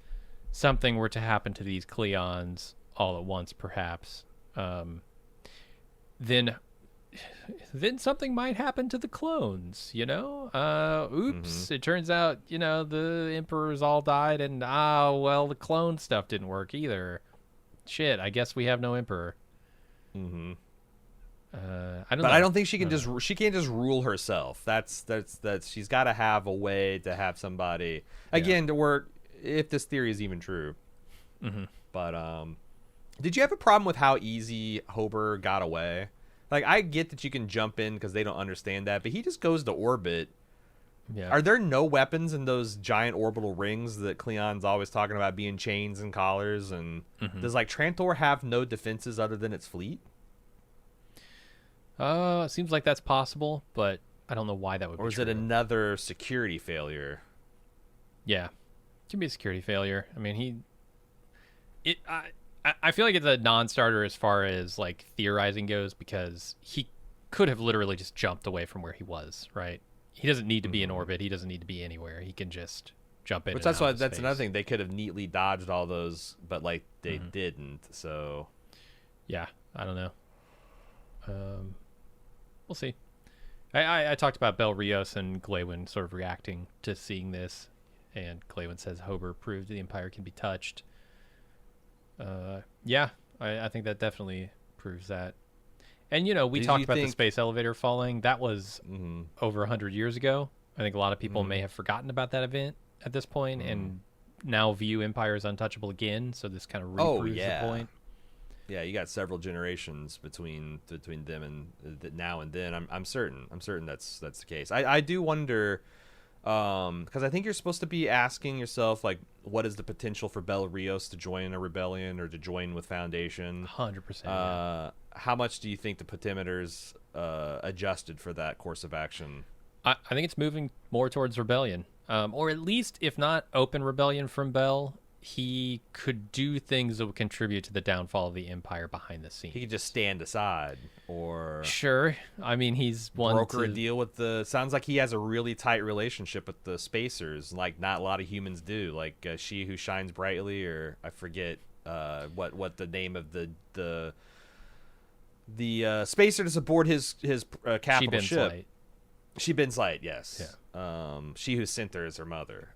something were to happen to these Cleons all at once, perhaps, then something might happen to the clones, oops, it turns out, the emperors all died, and the clone stuff didn't work either. Shit, I guess we have no emperor. Mm-hmm. I don't know. I don't think she can she can't just rule herself. That's she's got to have a way to have somebody again to work, if this theory is even true. Mm-hmm. But did you have a problem with how easy Hober got away? Like, I get that you can jump in because they don't understand that, but he just goes to orbit. Yeah. Are there no weapons in those giant orbital rings that Cleon's always talking about being chains and collars? And does Trantor have no defenses other than its fleet? It seems like that's possible, but I don't know why that would be. Or is it another security failure? Yeah, it can be a security failure. I mean, I feel like it's a non-starter as far as like theorizing goes, because he could have literally just jumped away from where he was, right? He doesn't need to be in orbit. He doesn't need to be anywhere. He can just jump in. Which that's another thing. They could have neatly dodged all those, but they didn't. So yeah, I don't know. We'll see. I talked about Bel Rios and Glaywin sort of reacting to seeing this, and Glaywin says Hober proved the Empire can be touched. Yeah, I think that definitely proves that. And, we talked about the space elevator falling. That was over 100 years ago. I think a lot of people may have forgotten about that event at this point and now view Empire as untouchable again. So this kind of reproves the point. Yeah, you got several generations between them and now and then. I'm certain that's the case. I do wonder, because I think you're supposed to be asking yourself, like, what is the potential for Bel Rios to join a rebellion or to join with Foundation? 100%. How much do you think the petimeters adjusted for that course of action? I think it's moving more towards rebellion, or at least, if not open rebellion from Bel, he could do things that would contribute to the downfall of the Empire behind the scenes. He could just stand aside, or sure. I mean, he's one broker a deal with the. Sounds like he has a really tight relationship with the Spacers, like not a lot of humans do. Like She Who Shines Brightly, or I forget what the name of the Spacer that's aboard his capital ship. Light. She bends light, yes. Yeah. She Who Sent Her is her mother.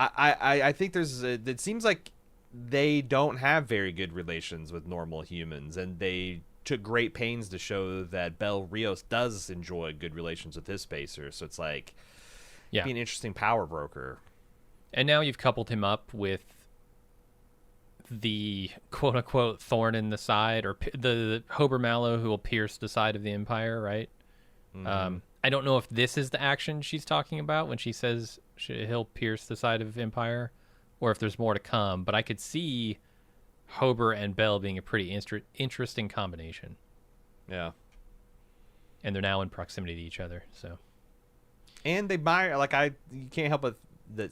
I think it seems like they don't have very good relations with normal humans, and they took great pains to show that Bel Rios does enjoy good relations with his Spacer. So it's like, be an interesting power broker. And now you've coupled him up with the quote unquote thorn in the side, or the Hober Mallow who will pierce the side of the Empire, right? I don't know if this is the action she's talking about when she says he'll pierce the side of Empire, or if there's more to come, but I could see Hober and Bel being a pretty interesting combination. Yeah. And they're now in proximity to each other, so. And they admire, you can't help but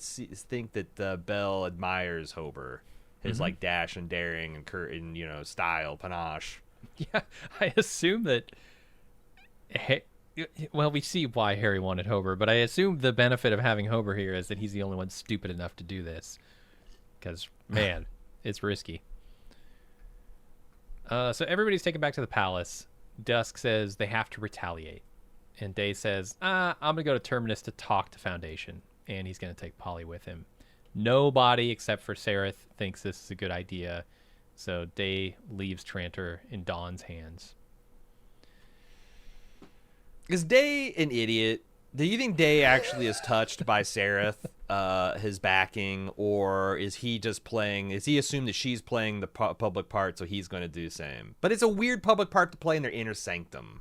think that Bel admires Hober, his dash and daring and style, panache. Yeah, I assume that. Well, we see why Harry wanted Hober, but I assume the benefit of having Hober here is that he's the only one stupid enough to do this. Because, man, it's risky. So everybody's taken back to the palace. Dusk says they have to retaliate. And Day says, I'm going to go to Terminus to talk to Foundation. And he's going to take Polly with him. Nobody except for Sareth thinks this is a good idea. So Day leaves Trantor in Dawn's hands. Is Day an idiot? Do you think Day actually is touched by Sareth, his backing, or is he just playing? Is he assumed that she's playing the public part, so he's going to do the same? But it's a weird public part to play in their inner sanctum.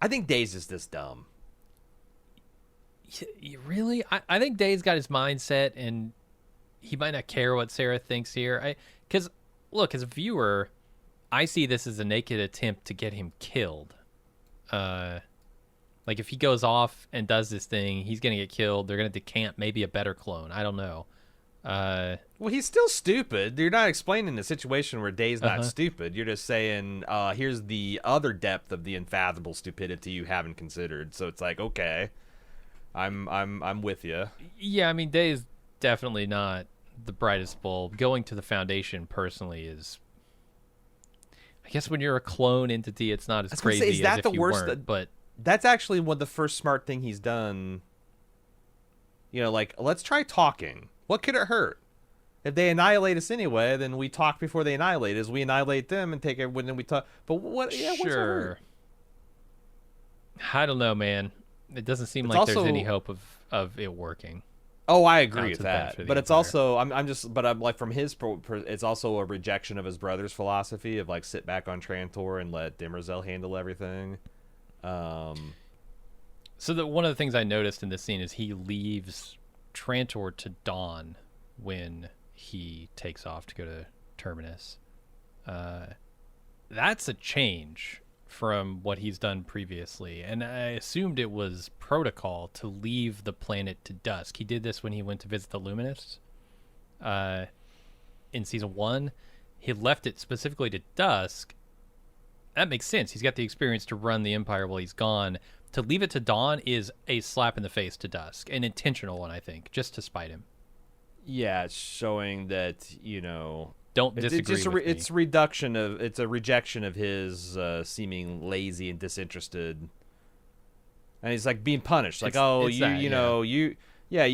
I think Day's just this dumb. Really? I think Day's got his mindset, and he might not care what Sareth thinks here. Because, look, as a viewer, I see this as a naked attempt to get him killed. Like if he goes off and does this thing, he's gonna get killed. They're gonna decamp maybe a better clone. I don't know. Well, he's still stupid. You're not explaining the situation where Day's not Uh-huh. stupid. You're just saying, here's the other depth of the unfathomable stupidity you haven't considered. So it's like, okay, I'm with you. Yeah, I mean, Day is definitely not the brightest bulb. Going to the Foundation personally is, I guess, when you're a clone entity, it's not as was gonna say, crazy is that as if the you worst weren't. But That's actually one of the first smart thing he's done. You know, like, let's try talking. What could it hurt? If they annihilate us anyway, then we talk before they annihilate us. We annihilate them and take it when we talk. But what? Yeah, what's it sure, hurt? I don't know, man. It doesn't seem It's like also- there's any hope of it working. Oh, I Out agree to with the that. benefit of But the it's Empire. also, I'm like, from his, it's also a rejection of his brother's philosophy of like sit back on Trantor and let Demerzel handle everything. So one of the things I noticed in this scene is he leaves Trantor to Dawn when he takes off to go to Terminus. That's a change from what he's done previously, and I assumed it was protocol to leave the planet to dusk. He did this when he went to visit the Luminous in season 1. He left it specifically to dusk. That makes sense. He's got the experience to run the Empire while he's gone. To leave it to Dawn is a slap in the face to Dusk, an intentional one, I think, just to spite him. Yeah, it's showing that, you know, Don't disagree with me. it's a rejection of his seeming lazy and disinterested. And he's like being punished, like, It's that, you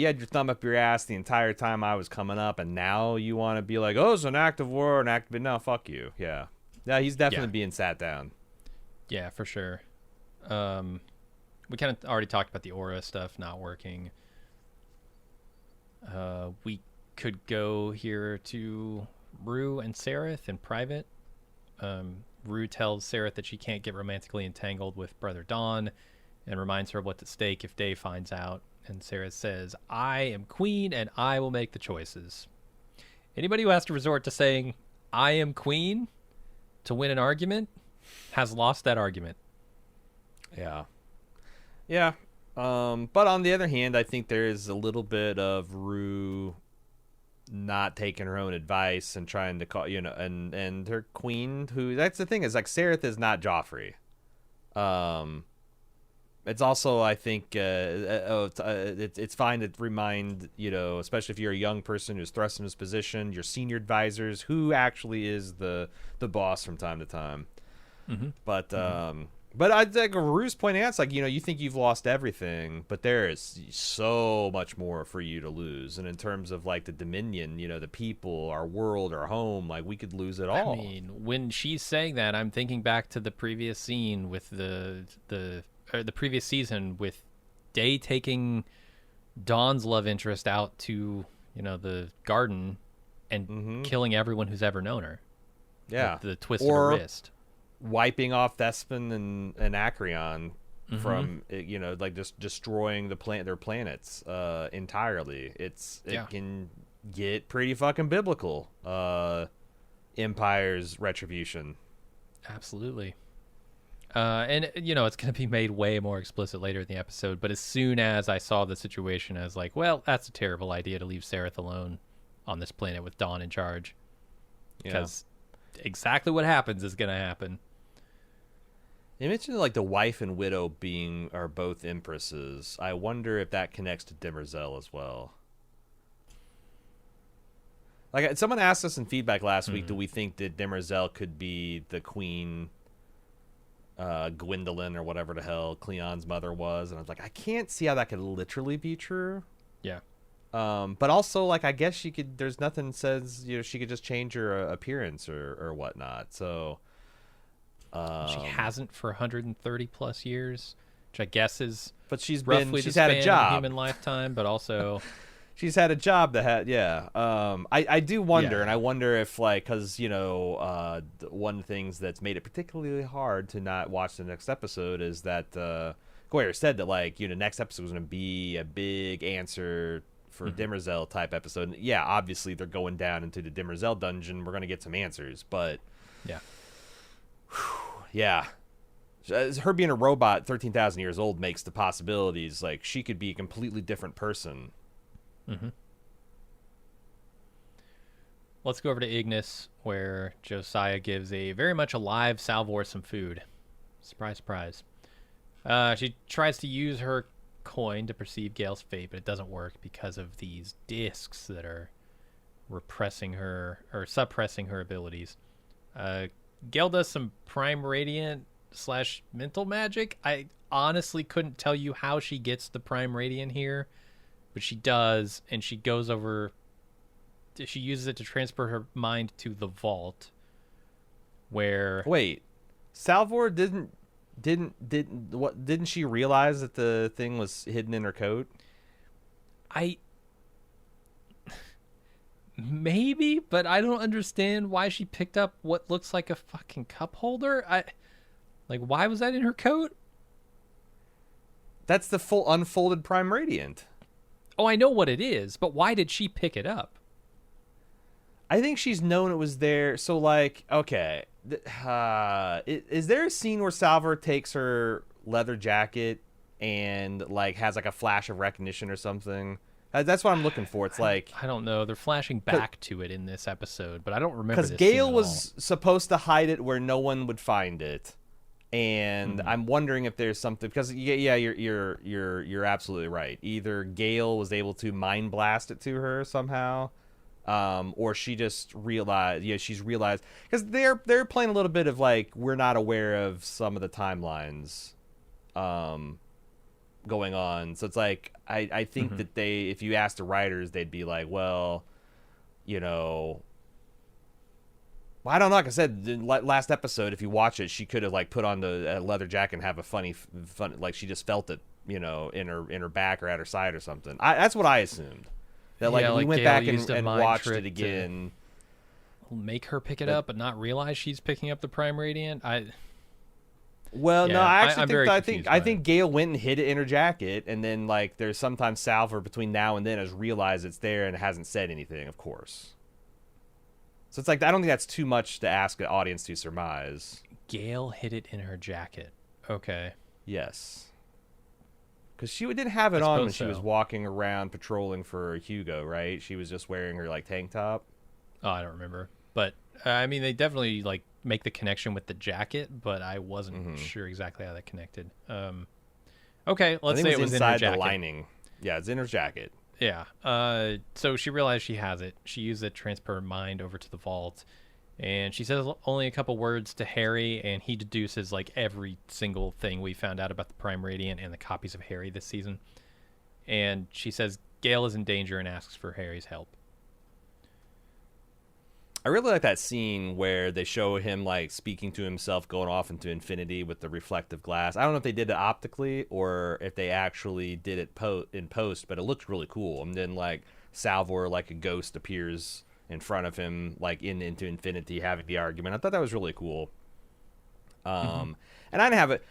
had your thumb up your ass the entire time I was coming up, and now you want to be like, oh, it's an act of war, an act of, no, fuck you. Yeah, he's definitely being sat down. Yeah, for sure. We kind of already talked about the aura stuff not working. We could go here to Rue and Sereth in private. Rue tells Sereth that she can't get romantically entangled with Brother Dawn and reminds her of what's at stake if Day finds out. And Sereth says, I am queen and I will make the choices. Anybody who has to resort to saying, I am queen to win an argument has lost that argument. Yeah. Yeah. But on the other hand, I think there is a little bit of Rue not taking her own advice and trying to call, and her queen, who, that's the thing, is like Sereth is not Joffrey. It's also, I think, it's fine to remind, especially if you're a young person who's thrust in this position, your senior advisors, who actually is the boss from time to time. Mm-hmm. But I think Rue's pointing out, it's like, you think you've lost everything, but there is so much more for you to lose. And in terms of like the Dominion, the people, our world, our home, like we could lose it all. I mean, when she's saying that, I'm thinking back to the previous scene with the previous season with Day taking Dawn's love interest out to, the garden and killing everyone who's ever known her. Yeah. With the twist of her wrist. Wiping off Thespin and Acreon from, like just destroying their planets entirely. It can get pretty fucking biblical. Empire's retribution. Absolutely. And it's going to be made way more explicit later in the episode, but as soon as I saw the situation, I was like, well, that's a terrible idea to leave Sereth alone on this planet with Dawn in charge. Because exactly what happens is going to happen. They mentioned like the wife and widow are both empresses. I wonder if that connects to Demerzel as well. Like someone asked us in feedback last week, do we think that Demerzel could be the queen, Gwendolyn or whatever the hell Cleon's mother was? And I was like, I can't see how that could literally be true. Yeah. But also, like, I guess she could. There's nothing says she could just change her appearance or whatnot. So she hasn't for 130 plus years, which I guess is. But she's roughly she's the had span a of job, human lifetime, but also she's had a job that had I do wonder, Yeah. and I wonder if like because one of the things that's made it particularly hard to not watch the next episode is that Goyer said that like next episode was going to be a big answer for Demerzel type episode. And yeah, obviously they're going down into the Demerzel dungeon. We're gonna get some answers, but yeah, her being a robot, 13,000 years old, makes the possibilities like she could be a completely different person. let's go over to Ignis, where Josiah gives a very much alive Salvor some food. Surprise, surprise. She tries to use her coin to perceive Gail's fate, but it doesn't work because of these discs that are repressing her or suppressing her abilities. Gail does some prime radiant / mental magic. I honestly couldn't tell you how she gets the prime radiant here, but she does, and she goes over. She uses it to transfer her mind to the vault, where wait, Salvor didn't she realize that the thing was hidden in her coat? Maybe, but I don't understand why she picked up what looks like a fucking cup holder. Why was that in her coat? That's the full unfolded prime radiant. Oh, I know what it is, but why did she pick it up? I think she's known it was there. So, okay. Is there a scene where Salvor takes her leather jacket and, has, a flash of recognition or something? That's what I'm looking for. It's I don't know. They're flashing back to it in this episode, but I don't remember this because Gail scene at was supposed to hide it where no one would find it. And I'm wondering if there's something, because you're absolutely right. Either Gail was able to mind blast it to her somehow, or she just realized. Yeah, she's realized, because they're playing a little bit of we're not aware of some of the timelines, going on. So it's I think that if you ask the writers, they'd be like, well, I don't know. Like I said, the last episode, if you watch it, she could have put on the leather jacket and have a fun, she just felt it, in her back or at her side or something. That's what I assumed. That we went Gail back used a and mind watched trick it again. Make her pick it up, but not realize she's picking up the prime radiant. Well, Yeah, no, I actually I think Gail went and hid it in her jacket, and then there's sometimes Salvor between now and then has realized it's there and hasn't said anything, of course. So it's I don't think that's too much to ask the audience to surmise. Gail hid it in her jacket. Okay. Yes. Because she didn't have it on when she was walking around patrolling for Hugo, right? She was just wearing her tank top. Oh, I don't remember. But they definitely make the connection with the jacket, but I wasn't sure exactly how that connected. Okay, let's say it was inside in her jacket. The lining. Yeah, it's in her jacket. Yeah. So she realized she has it. She used it to transfer her mind over to the vault, and she says only a couple words to Harry, and he deduces every single thing we found out about the Prime Radiant and the copies of Harry this season. And she says Gail is in danger and asks for Harry's help. I really like that scene where they show him speaking to himself, going off into infinity with the reflective glass. I don't know if they did it optically or if they actually did it in post, but it looks really cool. And then Salvor, a ghost, appears in front of him, into infinity, having the argument. I thought that was really cool. And I didn't have it.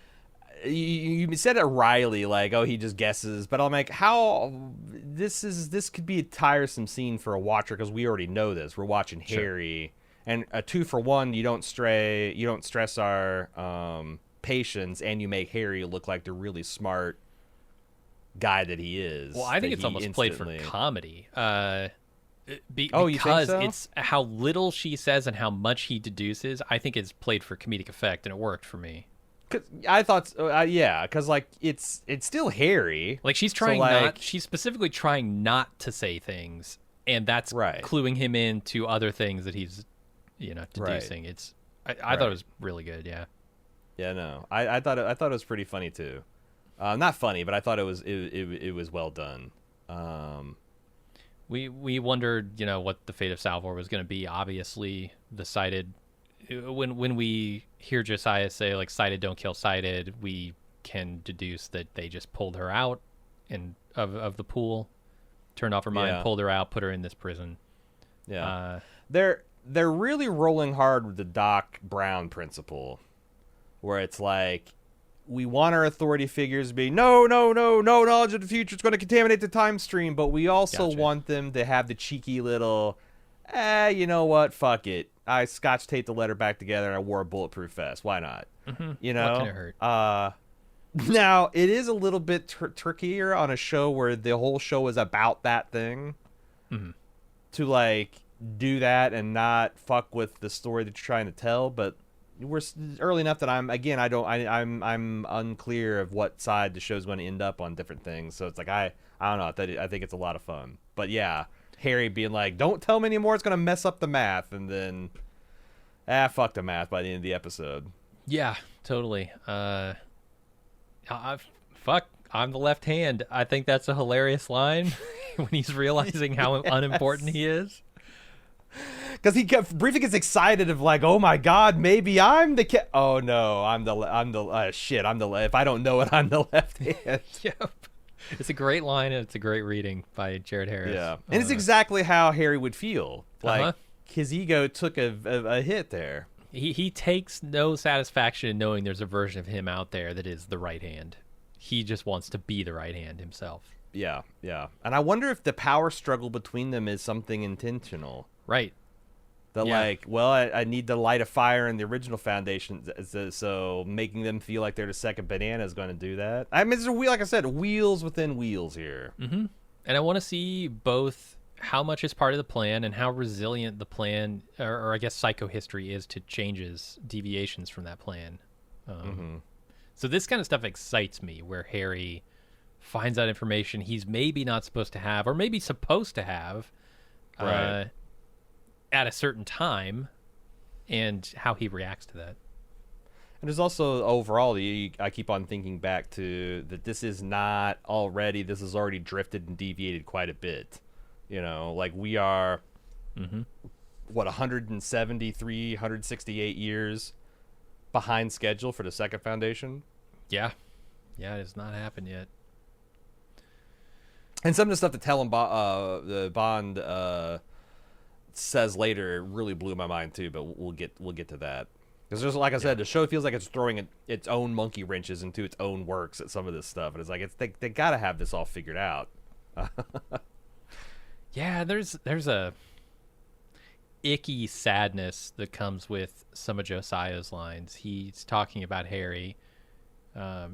You said it, Riley, he just guesses, but I'm how this could be a tiresome scene for a watcher, because we already know this. We're watching Harry, and a 2-for-1. You don't stress our patience, and you make Harry look like the really smart guy that he is. Well, I think it's almost played for comedy. You think because so? It's how little she says and how much he deduces. I think it's played for comedic effect, and it worked for me. I thought, because it's still Harry. She's trying she's specifically trying not to say things, and that's cluing him into other things that he's, deducing. Right. I thought it was really good. Yeah. Yeah, no, I thought it was pretty funny too. Not funny, but I thought it was well done. We wondered, what the fate of Salvor was going to be. Obviously, the sighted. When we hear Josiah say sighted don't kill sighted, we can deduce that they just pulled her out of the pool, turned off her mind, pulled her out, put her in this prison. Yeah, they're really rolling hard with the Doc Brown principle, where it's we want our authority figures to be no knowledge of the future. It's going to contaminate the time stream, but we also want them to have the cheeky little, you know what? Fuck it. I scotch taped the letter back together and I wore a bulletproof vest. Why not? What can it hurt? Now, it is a little bit trickier on a show where the whole show is about that thing. To do that and not fuck with the story that you're trying to tell, but we're early enough that I'm unclear of what side the show's going to end up on different things. So it's like I don't know. I think it's a lot of fun. But yeah, Harry being like, "Don't tell me anymore. It's going to mess up the math," and then fuck the math by the end of the episode. Yeah, totally. Fuck. I'm the left hand. I think that's a hilarious line when he's realizing how unimportant he is. Because he briefly gets excited of like, oh my god, maybe I'm the oh no, I'm the if I don't know it, I'm the left hand. Yep. It's a great line and it's a great reading by Jared Harris. Yeah, and it's exactly how Harry would feel. Like his ego took a hit there. He takes no satisfaction in knowing there's a version of him out there that is the right hand. He just wants to be the right hand himself. Yeah, yeah. And I wonder if the power struggle between them is something intentional. Right. That like, well, I need to light a fire in the original Foundation, so making them feel like they're the second banana is going to do that. I mean, it's like I said, wheels within wheels here. Mm-hmm. And I want to see both how much is part of the plan and how resilient the plan, or I guess psychohistory is to changes, deviations from that plan. So this kind of stuff excites me, where Harry finds out information he's maybe not supposed to have, or maybe supposed to have, right. At a certain time, and how he reacts to that. And there's also overall, I keep on thinking back to that this has already drifted and deviated quite a bit. You know, like we are, 173, 168 years behind schedule for the second Foundation. Yeah. Yeah, it has not happened yet. And some of the stuff that Tellem the Bond says later really blew my mind too, but we'll get to that. Because there's, like I said, the show feels like it's throwing its own monkey wrenches into its own works at some of this stuff, and it's like they got to have this all figured out. Yeah, there's a icky sadness that comes with some of Josiah's lines. He's talking about Harry.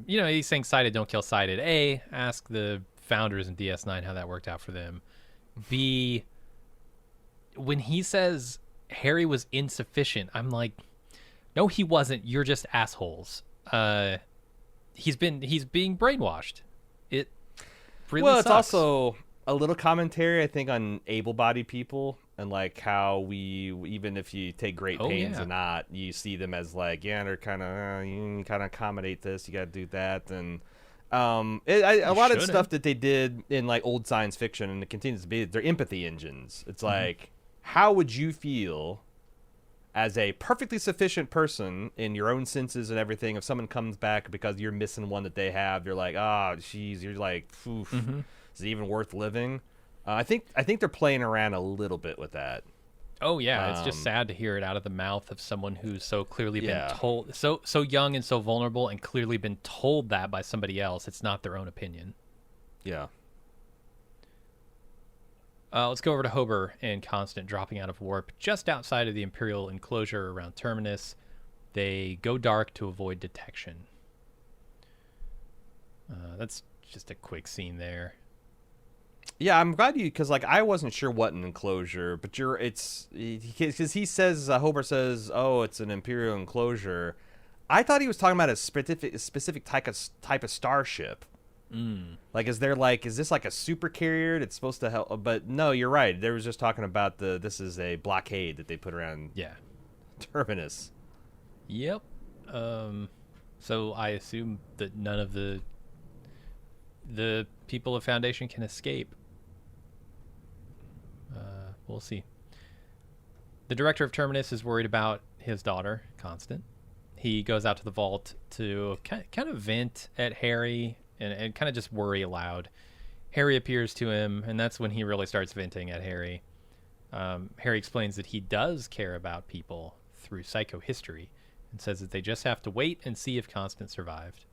He's saying sighted don't kill sighted. A, ask the founders in DS9 how that worked out for them. B, when he says Harry was insufficient, I'm like, no, he wasn't. You're just assholes. He's being brainwashed. It really it's sucks. also a little commentary, I think, on able-bodied people and like how we, even if you take great pains or not, you see them as like, yeah, they're kind of you kind of accommodate this, you got to do that, and a lot of stuff that they did in like old science fiction, and it continues to be, they're empathy engines. It's like, how would you feel as a perfectly sufficient person in your own senses and everything if someone comes back because you're missing one that they have? You're like, geez, you're like, oof, is it even worth living? I think they're playing around a little bit with that. Oh yeah, it's just sad to hear it out of the mouth of someone who's so clearly been told, so young and so vulnerable, and clearly been told that by somebody else. It's not their own opinion. Yeah. Let's go over to Hober and Constant dropping out of warp just outside of the Imperial enclosure around Terminus. They go dark to avoid detection. That's just a quick scene there. Yeah, I'm glad because like I wasn't sure what an enclosure, but because he says Hober says, oh, it's an Imperial enclosure. I thought he was talking about a specific type of starship. Like, is this like a super carrier that's supposed to help? But no, you're right. They was just talking about this is a blockade that they put around Terminus. Yep. So I assume that none of the people of Foundation can escape. We'll see. The director of Terminus is worried about his daughter, Constant. He goes out to the vault to kind of vent at Harry and kind of just worry aloud. Harry appears to him, and that's when he really starts venting at Harry. Harry explains that he does care about people through psychohistory and says that they just have to wait and see if Constant survived.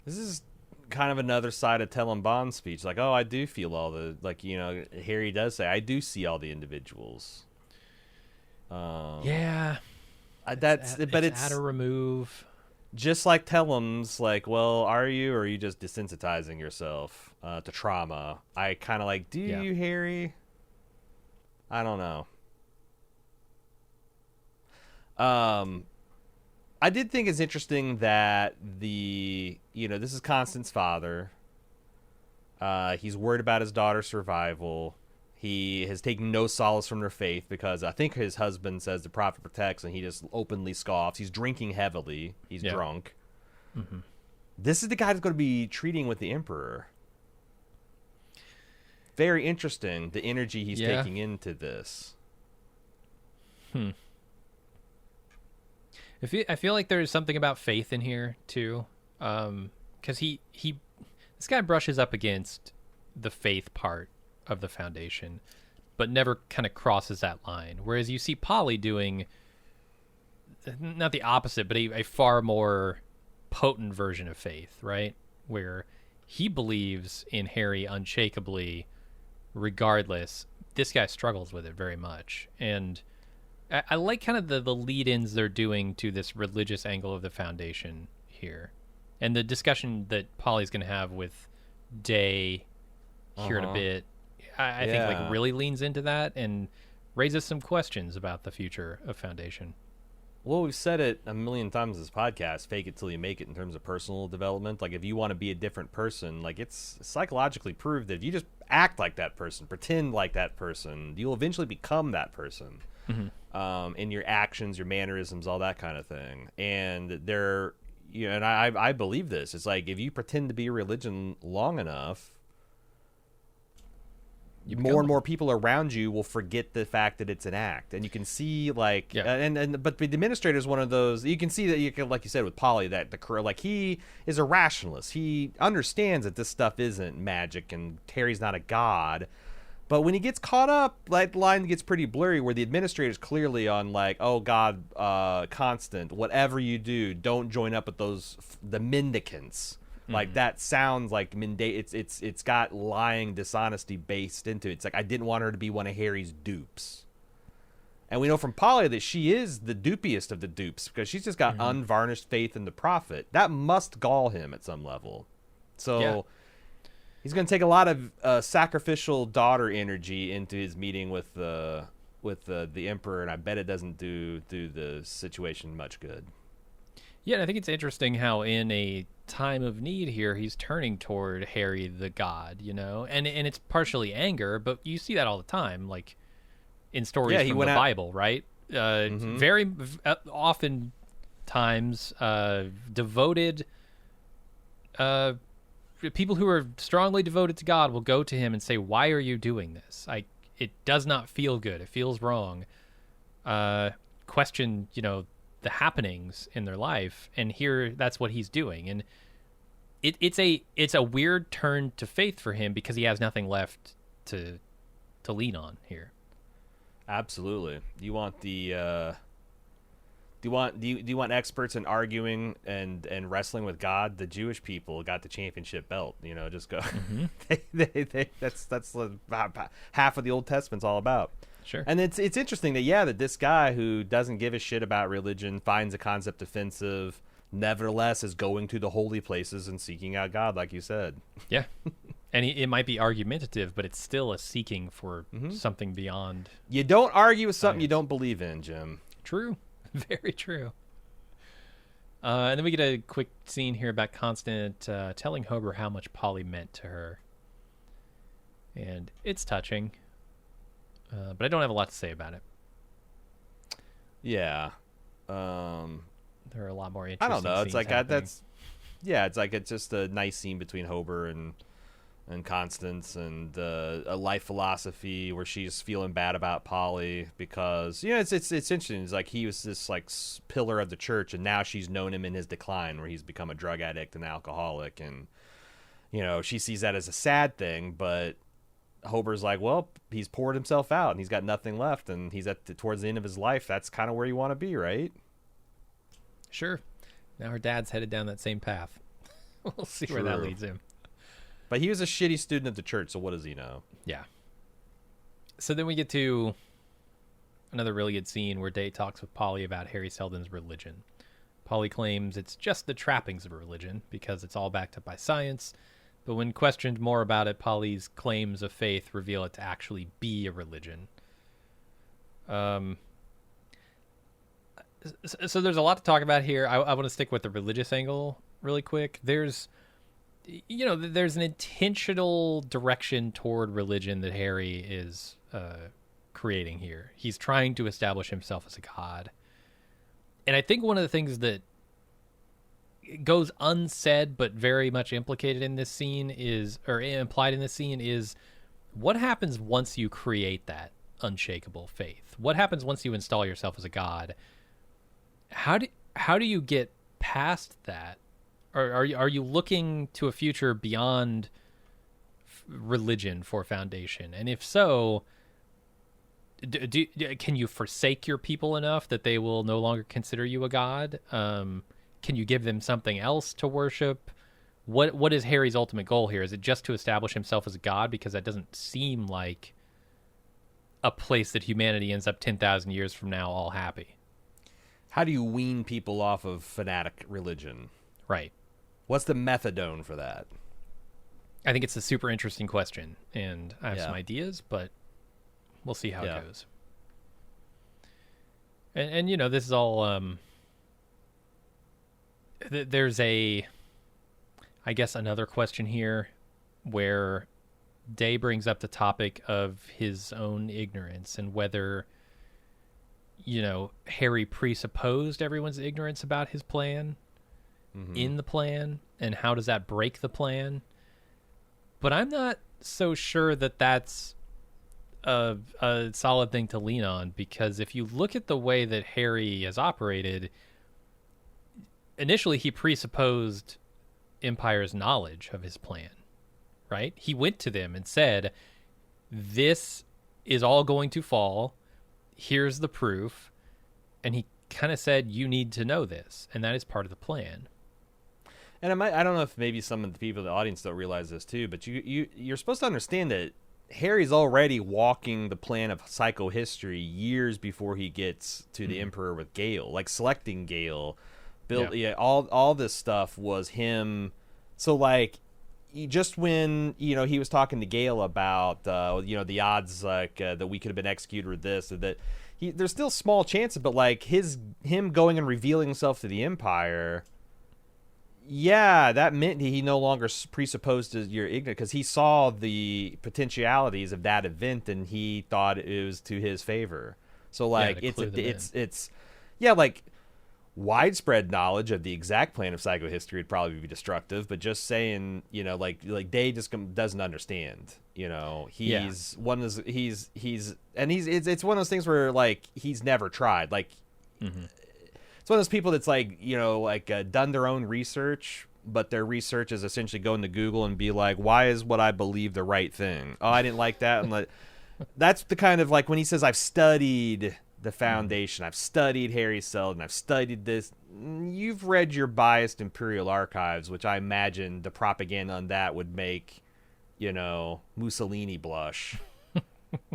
This is kind of another side of Tellem Bond's speech. Like, oh, I do feel all the, like, Harry does say, I do see all the individuals. Yeah. It's at a remove. Just like Tellem's, like, well, are you, or are you just desensitizing yourself to trauma? I kind of like, do you, Harry? I don't know. I did think it's interesting that this is Constance's father. He's worried about his daughter's survival. He has taken no solace from their faith because I think his husband says the prophet protects, and he just openly scoffs. He's drinking heavily. He's drunk. Mm-hmm. This is the guy that's going to be treating with the Emperor. Very interesting, the energy he's taking into this. I feel like there's something about faith in here too, because this guy brushes up against the faith part of the Foundation, but never kind of crosses that line. Whereas you see Polly doing not the opposite, but a far more potent version of faith, right? Where he believes in Harry unshakably, regardless. This guy struggles with it very much, and I like kind of the lead-ins they're doing to this religious angle of the Foundation here. And the discussion that Polly's going to have with Day here in a bit, I think like really leans into that and raises some questions about the future of Foundation. Well, we've said it a million times in this podcast, fake it till you make it in terms of personal development. Like if you want to be a different person, like it's psychologically proved that if you just act like that person, pretend like that person, you'll eventually become that person. Mm-hmm. In your actions, your mannerisms, all that kind of thing. And and I believe this. It's like if you pretend to be a religion long enough, more and more people around you will forget the fact that it's an act. And you can see but the administrator is one of those. You can see that you can, like you said with Polly, that he is a rationalist. He understands that this stuff isn't magic and Harry's not a god. But when he gets caught up, like, the line gets pretty blurry where the administrator's clearly on, like, oh, God, constant, whatever you do, don't join up with the mendicants. Mm-hmm. Like, that sounds like it's got lying, dishonesty based into it. It's like, I didn't want her to be one of Harry's dupes. And we know from Polly that she is the dupiest of the dupes because she's just got unvarnished faith in the prophet. That must gall him at some level. So... Yeah. He's going to take a lot of sacrificial daughter energy into his meeting with the Emperor, and I bet it doesn't do the situation much good. Yeah, and I think it's interesting how in a time of need here, he's turning toward Harry the God, and it's partially anger, but you see that all the time, like in stories from the Bible, right? Very often times devoted people who are strongly devoted to God will go to him and say, why are you doing this? It does not feel good. It feels wrong. Question, the happenings in their life. And here, that's what he's doing. And it's a weird turn to faith for him because he has nothing left to lean on here. Absolutely. You want Do you want experts in arguing and wrestling with God? The Jewish people got the championship belt. Just go. Mm-hmm. That's half of the Old Testament's all about. Sure. And it's interesting that this guy who doesn't give a shit about religion finds a concept offensive, nevertheless is going to the holy places and seeking out God, like you said. Yeah. And it might be argumentative, but it's still a seeking for something beyond. You don't argue with something you don't believe in, Jim. True. Very true. And then we get a quick scene here about Constant telling Hober how much Polly meant to her. And it's touching. But I don't have a lot to say about it. Yeah. There are a lot more interesting I don't know. It's like happening. It's just a nice scene between Hober and Constance, and a life philosophy where she's feeling bad about Polly because it's interesting. It's like he was this like pillar of the church, and now she's known him in his decline, where he's become a drug addict and alcoholic, and she sees that as a sad thing. But Hober's like, well, he's poured himself out, and he's got nothing left, and he's towards the end of his life. That's kind of where you want to be, right? Sure. Now her dad's headed down that same path. We'll see where that leads him. But he was a shitty student of the church, so what does he know? Yeah. So then we get to another really good scene where Day talks with Polly about Harry Seldon's religion. Polly claims it's just the trappings of a religion because it's all backed up by science. But when questioned more about it, Polly's claims of faith reveal it to actually be a religion. Um, so there's a lot to talk about here. I want to stick with the religious angle really quick. There's there's an intentional direction toward religion that Harry is creating here. He's trying to establish himself as a god. And I think one of the things that goes unsaid but very much implicated in this scene is, or implied in this scene is, what happens once you create that unshakable faith? What happens once you install yourself as a god? How do you get past that? Or are you looking to a future beyond religion for foundation? And if so, can you forsake your people enough that they will no longer consider you a god? Can you give them something else to worship? What is Harry's ultimate goal here? Is it just to establish himself as a god? Because that doesn't seem like a place that humanity ends up 10,000 years from now all happy. How do you wean people off of fanatic religion? Right. What's the methadone for that? I think it's a super interesting question, and I have some ideas, but we'll see how it goes. And this is all there's I guess another question here where Day brings up the topic of his own ignorance and whether Harry presupposed everyone's ignorance about his plan in the plan, and how does that break the plan? But I'm not so sure that that's a solid thing to lean on, because if you look at the way that Harry has operated, initially he presupposed Empire's knowledge of his plan, right? He went to them and said, this is all going to fall. Here's the proof. And he kind of said, you need to know this. And that is part of the plan. And I don't know if maybe some of the people in the audience don't realize this too, but you're supposed to understand that Harry's already walking the plan of psychohistory years before he gets to the Emperor with Gail, like selecting Gail. All this stuff was him. So like, just when he was talking to Gail about the odds that we could have been executed or this or that, there's still small chances, but like him going and revealing himself to the Empire. Yeah, that meant he no longer presupposed you're ignorant, because he saw the potentialities of that event and he thought it was to his favor. So like it's like widespread knowledge of the exact plan of psychohistory would probably be destructive, but just saying like Day just doesn't understand. It's one of those things where like he's never tried. Like it's one of those people that's like done their own research, but their research is essentially going to Google and be like, why is what I believe the right thing? Oh, I didn't like that. And that's the kind of, like, when he says I've studied the Foundation, I've studied Harry Seldon, I've studied this. You've read your biased Imperial archives, which I imagine the propaganda on that would make Mussolini blush.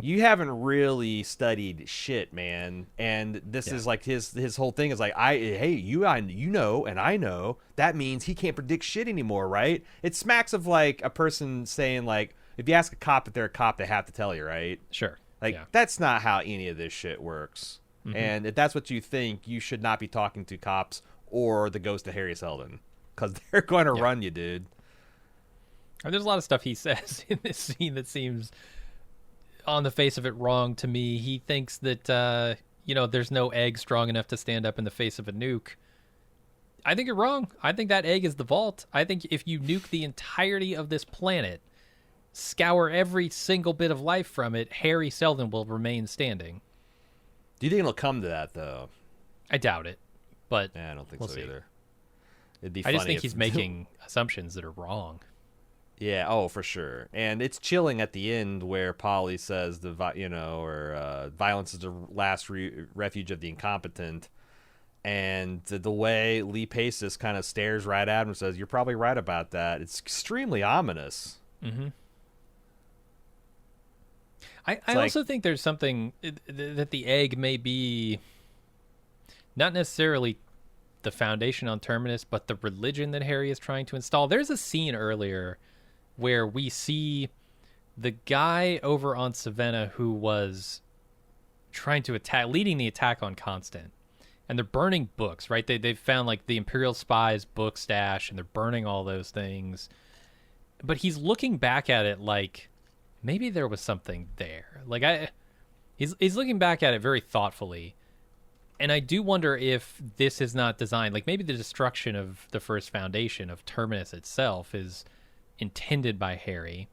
You haven't really studied shit, man. And this is like his whole thing is like, you know, and I know, that means he can't predict shit anymore, right? It smacks of like a person saying, like, if you ask a cop if they're a cop, they have to tell you, right? Sure. Like, that's not how any of this shit works. And if that's what you think, you should not be talking to cops or the ghost of Harry Seldon, because they're going to run you, dude. There's a lot of stuff he says in this scene that seems, on the face of it, wrong to me. He thinks that there's no egg strong enough to stand up in the face of a nuke. I think you're wrong. I think that egg is the vault. I think if you nuke the entirety of this planet, scour every single bit of life from it, Harry Seldon will remain standing. Do you think it'll come to that, though? I doubt it, but I don't think we'll so see. Either. It'd be I funny just think he's making assumptions that are wrong. Yeah, oh, for sure. And it's chilling at the end where Polly says violence is the last refuge of the incompetent. And the way Lee Paces kind of stares right at him and says, "You're probably right about that." It's extremely ominous. Mm-hmm. I also think there's something that the egg may be not necessarily the foundation on Terminus, but the religion that Harry is trying to install. There's a scene earlier where we see the guy over on Savannah who was trying to attack, leading the attack on Constant. And they're burning books, right? They've found like the Imperial spies book stash, and they're burning all those things. But he's looking back at it like maybe there was something there. He's looking back at it very thoughtfully. And I do wonder if this is not designed, like maybe the destruction of the first foundation of Terminus itself is intended by Harry,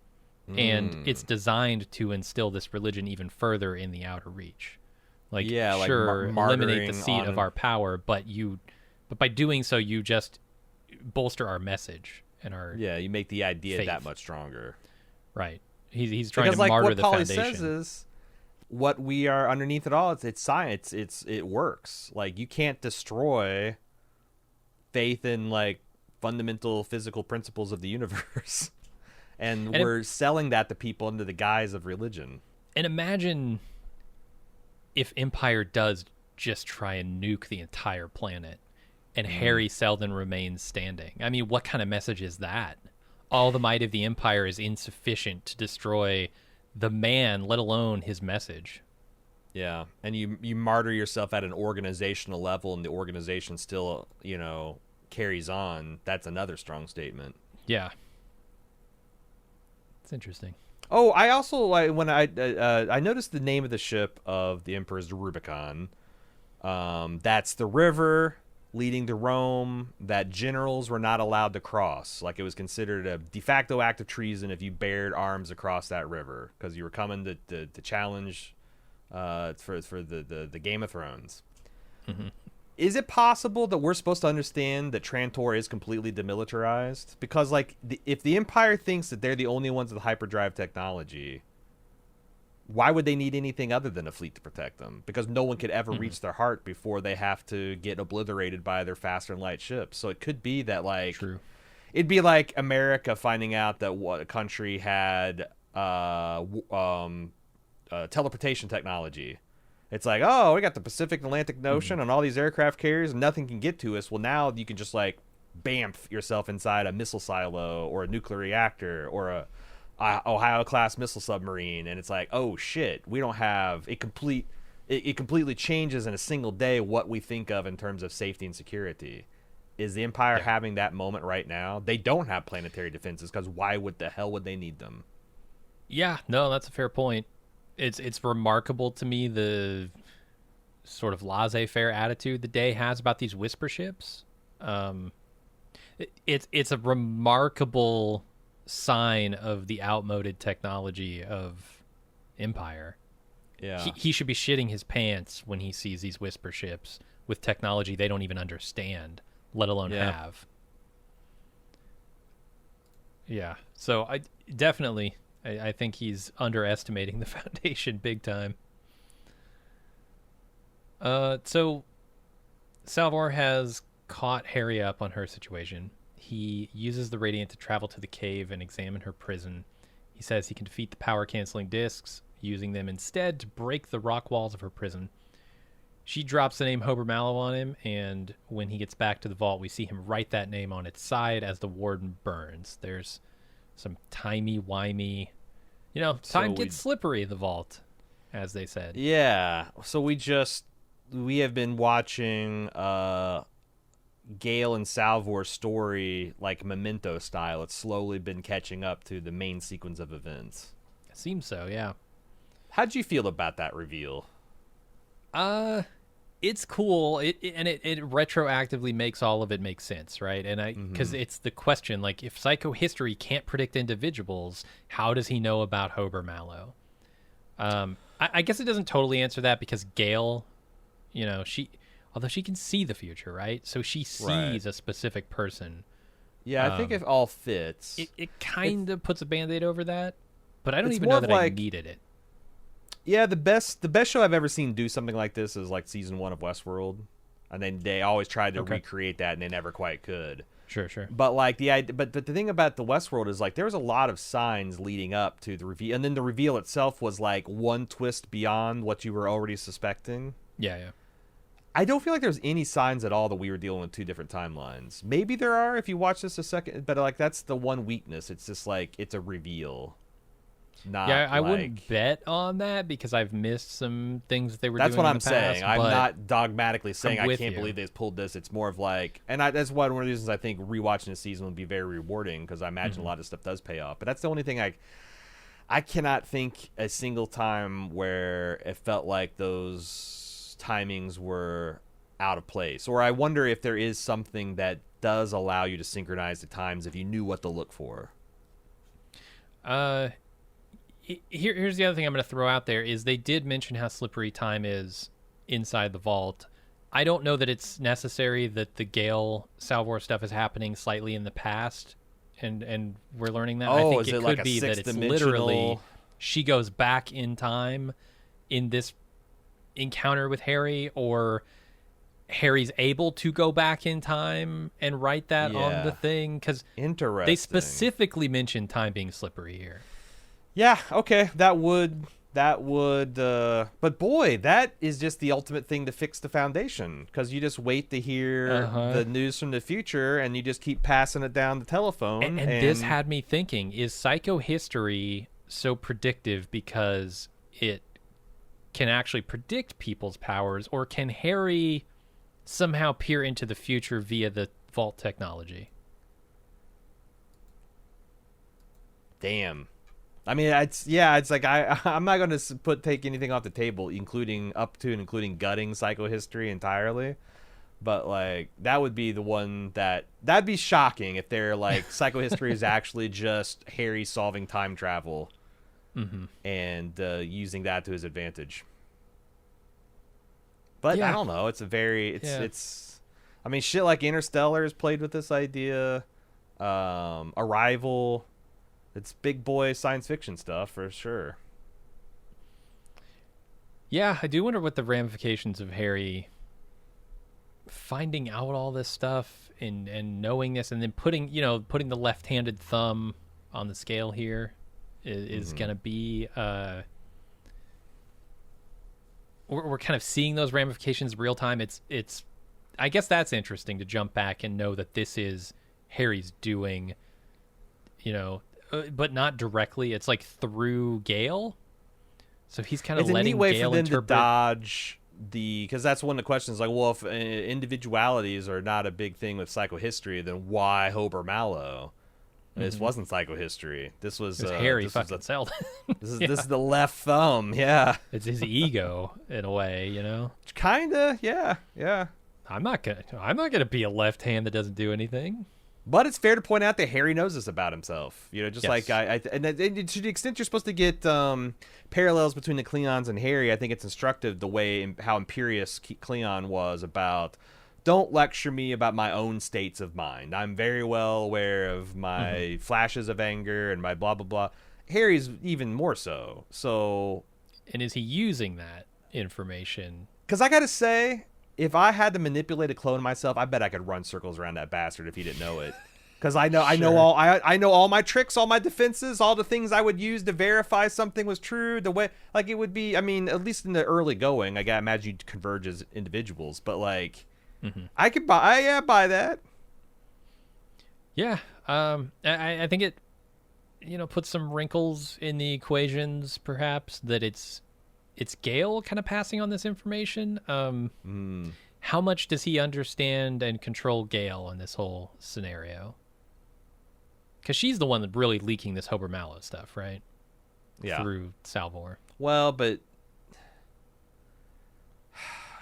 and it's designed to instill this religion even further in the Outer Reach. Like, yeah, sure, like eliminate the seat of our power, but by doing so, you just bolster our message and our you make the idea faith. That much stronger. Right. He's trying Because, to like, martyr what the Polly foundation. says is, what we are underneath it all, it's science. It works. Like, you can't destroy faith in like fundamental physical principles of the universe, and we're selling that to people under the guise of religion. And imagine if Empire does just try and nuke the entire planet, and Harry Seldon remains standing. I mean, what kind of message is that? All the might of the Empire is insufficient to destroy the man, let alone his message. Yeah, and you martyr yourself at an organizational level, and the organization still, carries on. That's another strong statement. Yeah. It's interesting. Oh, I also when I noticed the name of the ship of the Emperor's Rubicon. That's the river leading to Rome that generals were not allowed to cross. Like, it was considered a de facto act of treason if you bared arms across that river, because you were coming to challenge for the Game of Thrones. Mm-hmm. Is it possible that we're supposed to understand that Trantor is completely demilitarized? Because, like, if the Empire thinks that they're the only ones with hyperdrive technology, why would they need anything other than a fleet to protect them? Because no one could ever reach their heart before they have to get obliterated by their faster and light ships. So it could be that, like, True. It'd be like America finding out that what a country had teleportation technology. It's like, oh, we got the Pacific and Atlantic Ocean and all these aircraft carriers, and nothing can get to us. Well, now you can just, like, bamf yourself inside a missile silo or a nuclear reactor or a Ohio-class missile submarine, and it's like, oh, shit, we don't have it completely changes in a single day what we think of in terms of safety and security. Is the Empire having that moment right now? They don't have planetary defenses, because why would the hell would they need them? Yeah, no, that's a fair point. It's remarkable to me the sort of laissez-faire attitude the Day has about these whisper ships. It's a remarkable sign of the outmoded technology of Empire. Yeah, he should be shitting his pants when he sees these whisper ships with technology they don't even understand, let alone have. Yeah, so I definitely... I think he's underestimating the Foundation big time. So Salvor has caught Harry up on her situation. He uses the Radiant to travel to the cave and examine her prison. He says he can defeat the power-canceling discs, using them instead to break the rock walls of her prison. She drops the name Hober Mallow on him, and when he gets back to the vault, we see him write that name on its side as the warden burns. There's some timey-wimey... time gets slippery in the vault, as they said. Yeah, so we have been watching Gail and Salvor's story like Memento style. It's slowly been catching up to the main sequence of events. It seems so, yeah. How'd you feel about that reveal? It's cool. It retroactively makes all of it make sense, right? And because it's the question, like, if psychohistory can't predict individuals, how does he know about Hober Mallow? I guess it doesn't totally answer that, because Gail, although she can see the future, right? So she sees a specific person. Yeah, I think it all fits. It kind of puts a Band-Aid over that, but I don't even know that I needed it. Yeah, the best show I've ever seen do something like this is like season 1 of Westworld, and then they always tried to recreate that, and they never quite could. Sure. But like but the thing about the Westworld is, like, there was a lot of signs leading up to the reveal, and then the reveal itself was like one twist beyond what you were already suspecting. Yeah. I don't feel like there's any signs at all that we were dealing with two different timelines. Maybe there are if you watch this a second, but like that's the one weakness. It's just like it's a reveal. Not Yeah, I like... wouldn't bet on that because I've missed some things that they were That's doing what in I'm the past, saying. I'm but not dogmatically saying I'm I with can't you. believe they pulled this. It's more of like, and that's one of the reasons I think rewatching the season would be very rewarding, because I imagine a lot of stuff does pay off. But that's the only thing I cannot think a single time where it felt like those timings were out of place. Or I wonder if there is something that does allow you to synchronize the times if you knew what to look for. Here's the other thing I'm going to throw out there is they did mention how slippery time is inside the vault. I don't know that it's necessary that the Gail Salvor stuff is happening slightly in the past, and we're learning that. I think is it it could like a be that it's sixth-dimensional... literally she goes back in time in this encounter with Harry, or Harry's able to go back in time and write that on the thing, because Interesting. they specifically mentioned time being slippery here. Yeah, okay, that would, but boy, that is just the ultimate thing to fix the foundation, because you just wait to hear the news from the future, and you just keep passing it down the telephone. And this had me thinking, is psychohistory so predictive because it can actually predict people's powers, or can Harry somehow peer into the future via the vault technology? Damn. I mean, it's like I'm not going to take anything off the table, including gutting psychohistory entirely, but like that would be the one that'd be shocking if they're like psychohistory is actually just Harry solving time travel and using that to his advantage. But I don't know. It's I mean, shit like Interstellar has played with this idea. Arrival. It's big boy science fiction stuff for sure. Yeah, I do wonder what the ramifications of Harry finding out all this stuff and knowing this, and then putting the left-handed thumb on the scale here is going to be. We're kind of seeing those ramifications real time. It's I guess that's interesting to jump back and know that this is Harry's doing, but not directly. It's like through Gail, so he's kind of letting a neat way Gail for them interpret. to dodge because that's one of the questions. Like, well, if individualities are not a big thing with psychohistory, then why Hober Mallow? This wasn't psychohistory. This was Harry fucking Seldon. This is the left thumb. Yeah, it's his ego in a way, Kinda, yeah. I'm not gonna be a left hand that doesn't do anything. But it's fair to point out that Harry knows this about himself. Just yes. like and to the extent you're supposed to get parallels between the Cleons and Harry, I think it's instructive the way how imperious Cleon was about. Don't lecture me about my own states of mind. I'm very well aware of my flashes of anger and my blah blah blah. Harry's even more so. So, and is he using that information? Because I gotta say, if I had to manipulate a clone of myself, I bet I could run circles around that bastard if he didn't know it. Because I know I know all my tricks, all my defenses, all the things I would use to verify something was true. The way like it would be. I mean, at least in the early going, I gotta imagine you'd converge as individuals. But like, I could buy that. Yeah, I think it, puts some wrinkles in the equations. Perhaps that it's Gail kind of passing on this information. How much does he understand and control Gail in this whole scenario? Because she's the one that really leaking this Hober Mallow stuff, right? Yeah. Through Salvor. Well, but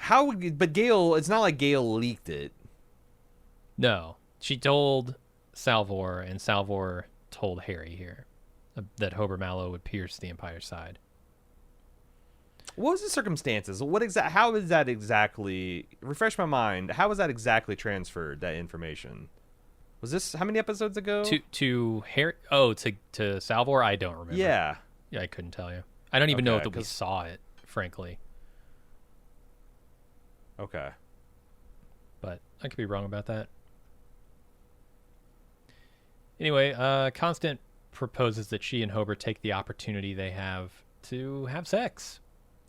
but Gail, it's not like Gail leaked it. No. She told Salvor, and Salvor told Harry here that Hober Mallow would pierce the Empire's side. What was the circumstances? How is that exactly? Refresh my mind. How was that exactly transferred? That information was this how many episodes ago? To Harry? Oh, to Salvor? I don't remember. Yeah, I couldn't tell you. I don't even know if we saw it, frankly. Okay, but I could be wrong about that. Anyway, Constant proposes that she and Hober take the opportunity they have to have sex.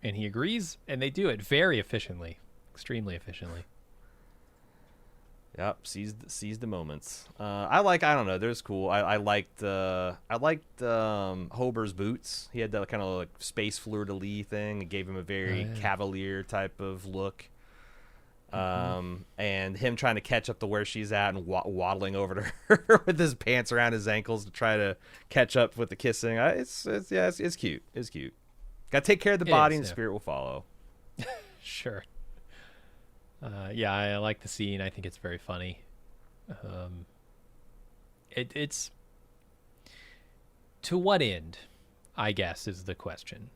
And he agrees, and they do it very efficiently. Extremely efficiently. Yep, seize the moments. I don't know. There's cool. I liked Hober's boots. He had that kind of like space fleur-de-lis thing. It gave him a very cavalier type of look. And him trying to catch up to where she's at and waddling over to her with his pants around his ankles to try to catch up with the kissing. It's cute. It's cute. Got to take care of the body, and the spirit will follow. Sure. Yeah, I like the scene. I think it's very funny. It's to what end, I guess, is the question.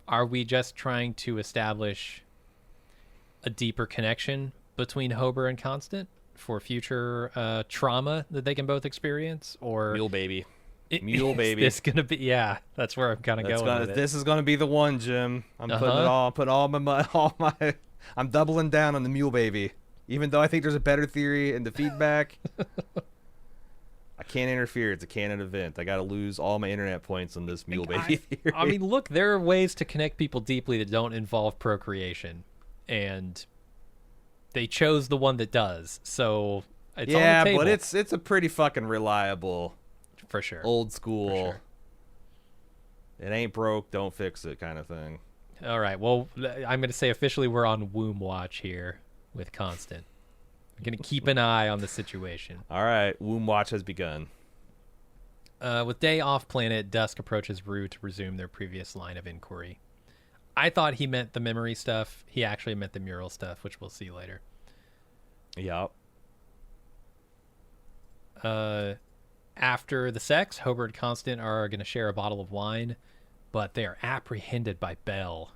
Are we just trying to establish a deeper connection between Hober and Constant for future trauma that they can both experience? Or Mule baby. This gonna be? Yeah, that's where I'm kind of going with it. This is gonna be the one, Jim. I'm putting all my I'm doubling down on the mule baby. Even though I think there's a better theory in the feedback, I can't interfere. It's a canon event. I got to lose all my internet points on this mule baby theory. I mean, look, there are ways to connect people deeply that don't involve procreation, and they chose the one that does. So it's on the table. But it's a pretty fucking reliable, for sure, old school. It ain't broke, don't fix it kind of thing. All right. Well, I'm going to say officially we're on womb watch here with Constant. I'm going to keep an eye on the situation. All right. Womb watch has begun. With Day off planet, Dusk approaches Rue to resume their previous line of inquiry. I thought he meant the memory stuff. He actually meant the mural stuff, which we'll see later. Yep. After the sex, Hober and Constant are going to share a bottle of wine, but they are apprehended by Belle.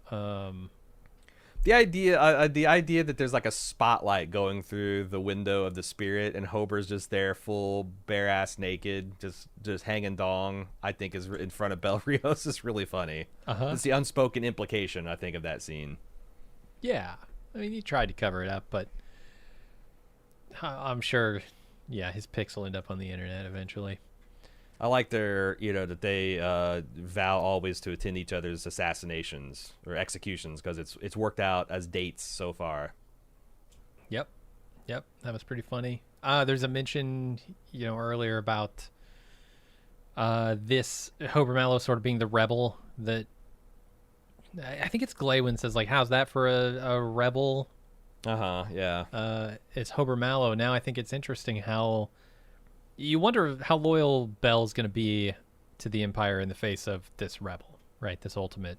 The idea that there's like a spotlight going through the window of the spirit and Hober's just there, full bare ass naked, just hanging dong, I think is in front of Belle Rios is really funny. It's the unspoken implication, I think, of that scene. Yeah, I mean, he tried to cover it up, but I'm sure, his pics will end up on the internet eventually. I like that they vow always to attend each other's assassinations or executions because it's worked out as dates so far. Yep, that was pretty funny. There's a mention, earlier about this Hober Mallow sort of being the rebel that I think it's Glaywin says, like, how's that for a rebel? Yeah. It's Hober Mallow. Now I think it's interesting how you wonder how loyal Belle's going to be to the Empire in the face of this rebel, right? This ultimate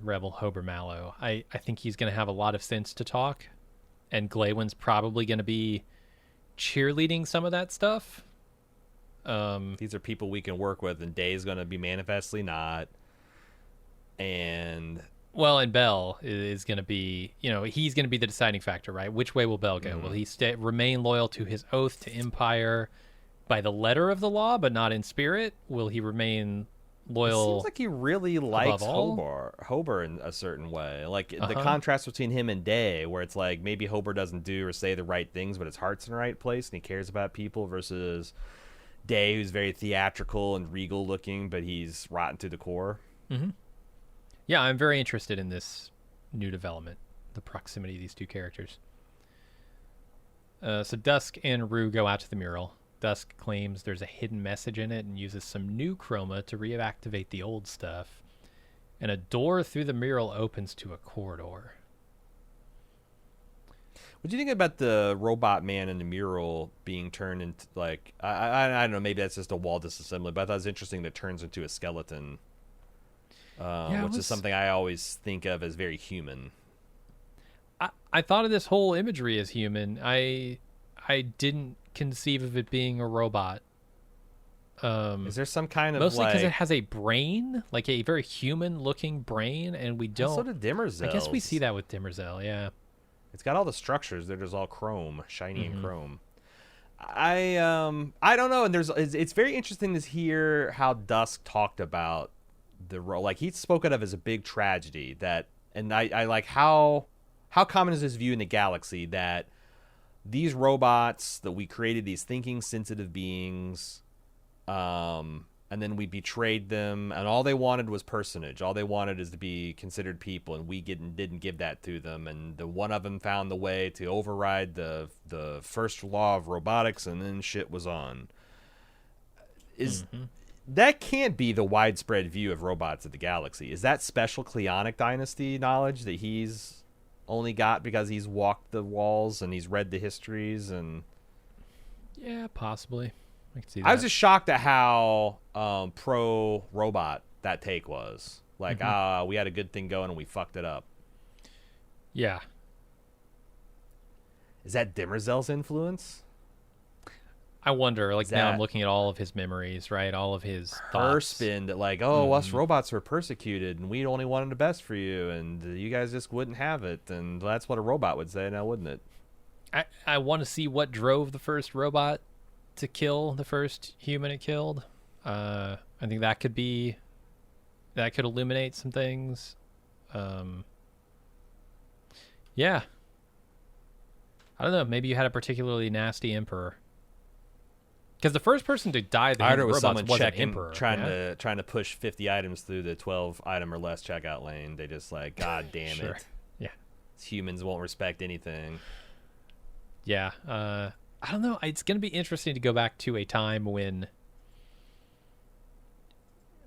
rebel, Hober Mallow. I think he's going to have a lot of sense to talk, and Glaywin's probably going to be cheerleading some of that stuff. These are people we can work with, and Day's going to be manifestly not. And Belle is going to be, he's going to be the deciding factor, right? Which way will Belle go? Mm-hmm. Will he remain loyal to his oath to Empire by the letter of the law, but not in spirit? Will he remain loyal? It seems like he really likes Hober in a certain way. Like the contrast between him and Day, where it's like maybe Hober doesn't do or say the right things, but his heart's in the right place and he cares about people, versus Day, who's very theatrical and regal looking, but he's rotten to the core. Mm-hmm. Yeah, I'm very interested in this new development, the proximity of these two characters. So Dusk and Rue go out to the mural. Dusk claims there's a hidden message in it and uses some new chroma to reactivate the old stuff. And a door through the mural opens to a corridor. What do you think about the robot man in the mural being turned into, like, I don't know, maybe that's just a wall disassembly, but I thought it was interesting that it turns into a skeleton. Which is something I always think of as very human. I thought of this whole imagery as human. I didn't conceive of it being a robot. Is there some kind of mostly because it has a brain, like a very human-looking brain, and we don't. So did Demerzel. I guess we see that with Demerzel. Yeah, it's got all the structures. They're just all chrome, shiny and chrome. I don't know, and it's very interesting to hear how Dusk talked about the role. Like, he spoke of as a big tragedy that, and I like how common is this view in the galaxy that these robots that we created, these thinking sensitive beings, and then we betrayed them, and all they wanted was personage. All they wanted is to be considered people, and we didn't give that to them. And the one of them found the way to override the first law of robotics, and then shit was on. That can't be the widespread view of robots of the galaxy. Is that special Cleonic Dynasty knowledge that he's only got because he's walked the walls and he's read the histories? And yeah, possibly. I can see that. I was just shocked at how pro robot that take was. Like, we had a good thing going and we fucked it up. Yeah. Is that Demerzel's influence? I wonder, like, now I'm looking at all of his memories, right? All of his thoughts. Spin that, like, us robots were persecuted and we only wanted the best for you and you guys just wouldn't have it. And that's what a robot would say now, wouldn't it? I want to see what drove the first robot to kill the first human it killed. I think that could illuminate some things. Yeah. I don't know. Maybe you had a particularly nasty emperor. Because the first person to die the hands of robots was an emperor. Trying to push 50 items through the 12 item or less checkout lane. They just like, God damn sure. it. Yeah. Humans won't respect anything. Yeah. I don't know. It's going to be interesting to go back to a time when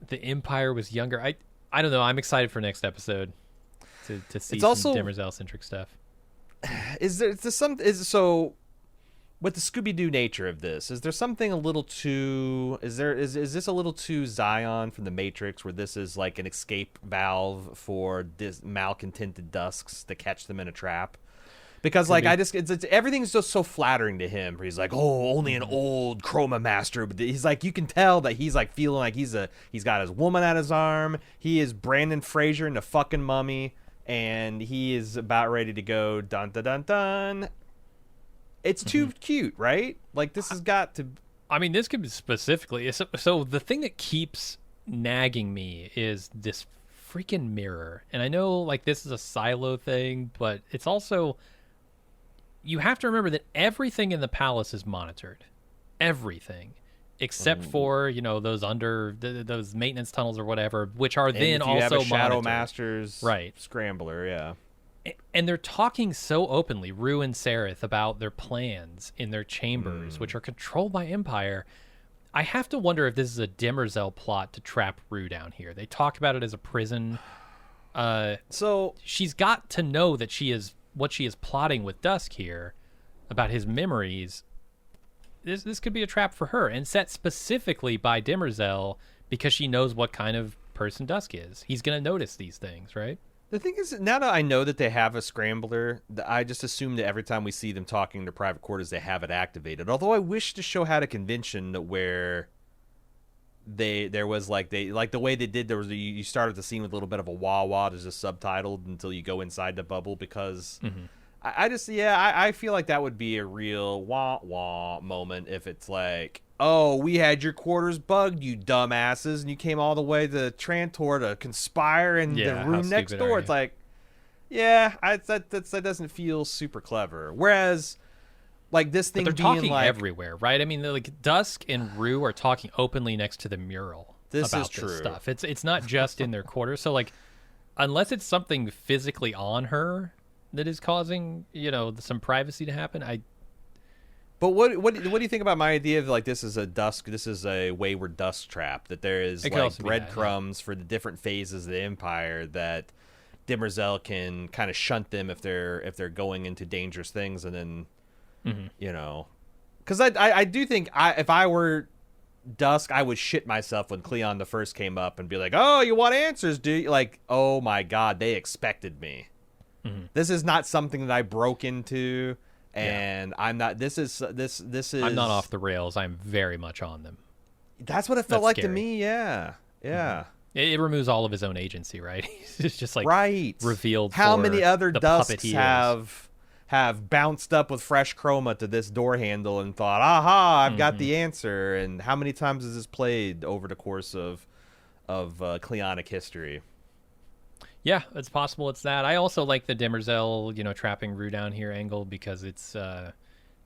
the Empire was younger. I don't know. I'm excited for next episode to see some Demerzel-centric stuff. With the Scooby-Doo nature of this, is there something a little too... Is this a little too Zion from the Matrix, where this is like an escape valve for malcontented Dusks to catch them in a trap? Because like everything's just so flattering to him. Where he's like, only an old chroma master. But he's like, you can tell that he's like feeling like he's got his woman at his arm. He is Brandon Fraser in the fucking Mummy, and he is about ready to go dun dun dun dun. It's too cute, right? Like, this has got to... I mean, this could be specifically... So the thing that keeps nagging me is this freaking mirror. And I know, like, this is a silo thing, but it's also... You have to remember that everything in the palace is monitored. Everything. Except for, those those maintenance tunnels or whatever, which are then also monitored. If you have a Shadow Master's Scrambler, yeah. And they're talking so openly, Rue and Sereth, about their plans in their chambers, which are controlled by Empire. I have to wonder if this is a Demerzel plot to trap Rue down here. They talk about it as a prison. So she's got to know that what she is plotting with Dusk here about his memories. This could be a trap for her, and set specifically by Demerzel because she knows what kind of person Dusk is. He's going to notice these things, right? The thing is, now that I know that they have a scrambler, I just assume that every time we see them talking in their private quarters, they have it activated. Although I wish the show had a convention where there was like the way they did. There was you started the scene with a little bit of a wah wah, that's just subtitled until you go inside the bubble, because I feel like that would be a real wah wah moment if it's like, we had your quarters bugged, you dumbasses, and you came all the way to Trantor to conspire in the room next door. It's like, that doesn't feel super clever. Whereas, like, this thing they're being talking like everywhere, right? I mean, like, Dusk and Rue are talking openly next to the mural about this stuff. It's not just in their quarters. So, like, unless it's something physically on her that is causing, some privacy to happen, But what do you think about my idea of, like, this is a wayward Dusk trap, that there is like breadcrumbs for the different phases of the Empire, that Demerzel can kind of shunt them if they're going into dangerous things, and then because I do think if I were Dusk, I would shit myself when Cleon the First came up and be like, you want answers, do you? Like, oh my God, they expected me. This is not something that I broke into. And I'm not. This is. I'm not off the rails. I'm very much on them. That's what it felt like to me. Yeah. It removes all of his own agency, right? It's just like revealed. How many other Dusks have bounced up with fresh chroma to this door handle and thought, "Aha! I've got the answer." And how many times has this played over the course of Cleonic history? Yeah, it's possible it's that. I also like the Demerzel, trapping Rue down here angle, because it's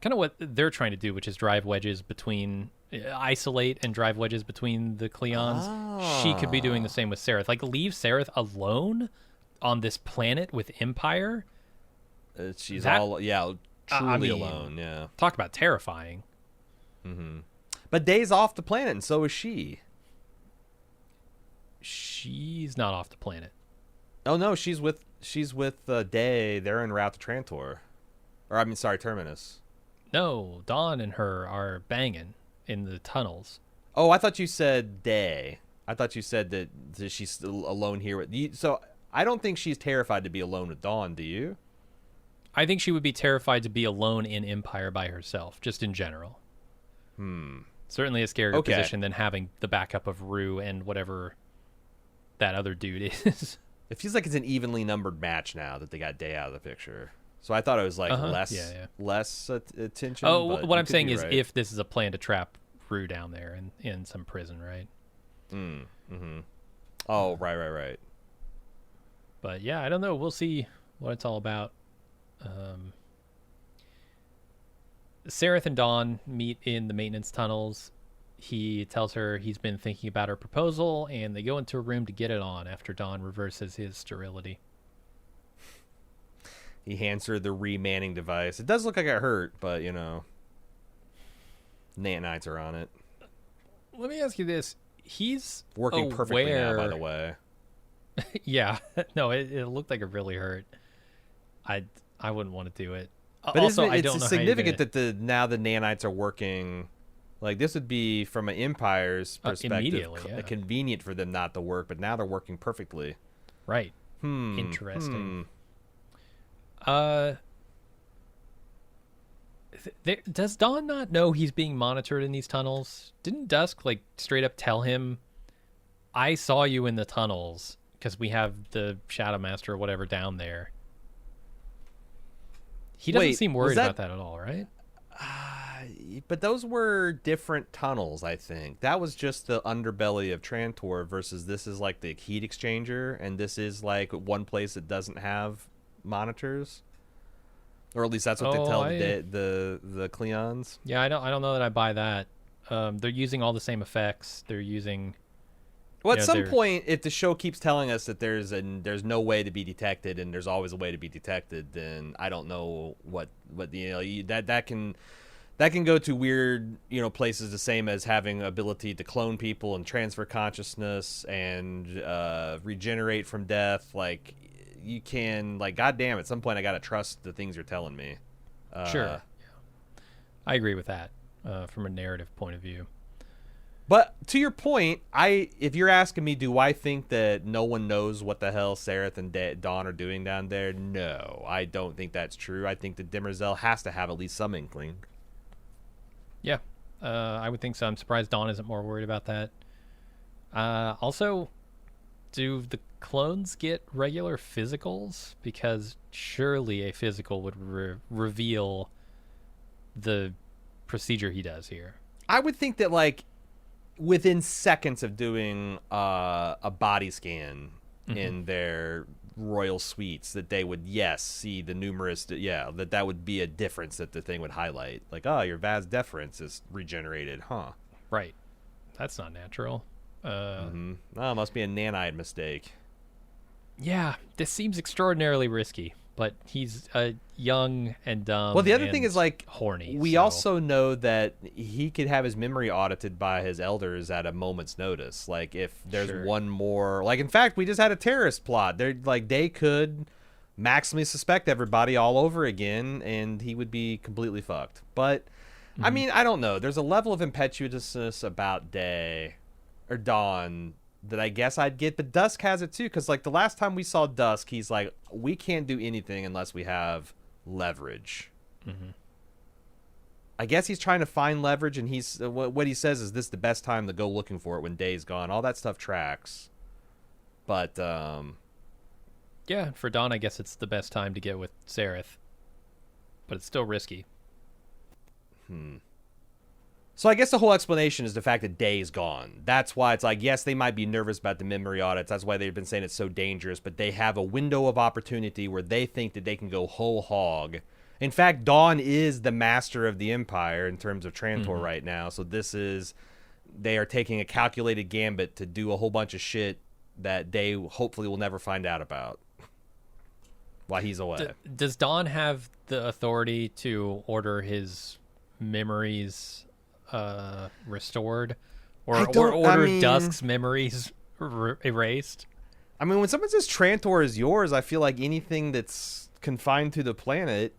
kind of what they're trying to do, which is drive wedges between, isolate and drive wedges between the Cleons. She could be doing the same with Sereth. Like, leave Sereth alone on this planet with Empire. She's That- all, truly I mean, alone, yeah. Talk about terrifying. But Day's off the planet, and so is she. She's not off the planet. Oh, no, she's with Day. They're en route to Trantor. Or, I mean, sorry, Terminus. No, Dawn and her are banging in the tunnels. Oh, I thought you said Day. I thought you said that she's still alone here with you. So I don't think she's terrified to be alone with Dawn, do you? I think she would be terrified to be alone in Empire by herself, just in general. Certainly a scarier position than having the backup of Rue and whatever that other dude is. It feels like it's an evenly numbered match now that they got Day out of the picture. So I thought it was like less attention. Oh, but what you I'm could saying be is right. if this is a plan to trap Rue down there in some prison, right? Oh, right. But yeah, I don't know. We'll see what it's all about. Sereth and Dawn meet in the maintenance tunnels. He tells her he's been thinking about her proposal, and they go into a room to get it on after Dawn reverses his sterility. He hands her the re-manning device. It does look like it hurt, but, you know, nanites are on it. Let me ask you this. He's Working perfectly now, by the way. Yeah. No, it looked like it really hurt. I wouldn't want to do it. But also, I it's don't know significant that now the nanites are working. Like, this would be, from an Empire's perspective, immediately, yeah. convenient for them not to work, but now they're working perfectly. Right. Interesting. Does Dawn not know he's being monitored in these tunnels? Didn't Dusk, like, straight up tell him, I saw you in the tunnels, because we have the Shadow Master or whatever down there? He doesn't seem worried about that at all, right? But those were different tunnels, I think. That was just the underbelly of Trantor versus this is like the heat exchanger, and this is like one place that doesn't have monitors. Or at least that's what they tell the Cleons. Yeah, I don't know that I buy that. They're using all the same effects. They're using... Well, at some point, if the show keeps telling us that there's no way to be detected and there's always a way to be detected, then I don't know what that can go to weird places, the same as having ability to clone people and transfer consciousness and regenerate from death. Like, you can, like, goddamn, at some point I gotta trust the things you're telling me. Sure, yeah. I agree with that from a narrative point of view. But to your point, if you're asking me, do I think that no one knows what the hell Sereth and Dawn are doing down there? No, I don't think that's true. I think that Demerzel has to have at least some inkling. Yeah, I would think so. I'm surprised Dawn isn't more worried about that. Also, do the clones get regular physicals? Because surely a physical would reveal the procedure he does here. I would think that, like, within seconds of doing a body scan in their royal suites, that they would see the numerous that would be a difference that the thing would highlight, like, oh, your vas deferens is regenerated, huh? Right. That's not natural. Oh, must be a nanite mistake. Yeah, this seems extraordinarily risky, but he's young and dumb. Well, the other thing is, like, horny. We also know that he could have his memory audited by his elders at a moment's notice. Like, if there's one more, like, in fact, we just had a terrorist plot. They're like, they could maximally suspect everybody all over again, and he would be completely fucked. But I mean, I don't know. There's a level of impetuousness about Dawn that I guess I'd get, but Dusk has it too, because, like, the last time we saw Dusk, he's like, we can't do anything unless we have leverage. I guess he's trying to find leverage, and he's what he says is, this is the best time to go looking for it when Day's gone. All that stuff tracks. But yeah, for Dawn, I guess it's the best time to get with Sereth, but it's still risky. So I guess the whole explanation is the fact that Day is gone. That's why it's like, yes, they might be nervous about the memory audits. That's why they've been saying it's so dangerous. But they have a window of opportunity where they think that they can go whole hog In fact, Dawn is the master of the Empire in terms of Trantor right now. So they are taking a calculated gambit to do a whole bunch of shit that they hopefully will never find out about while he's away. Does Dawn have the authority to order his memories restored, or order Dusk's memories erased? I mean, when someone says Trantor is yours, I feel like anything that's confined to the planet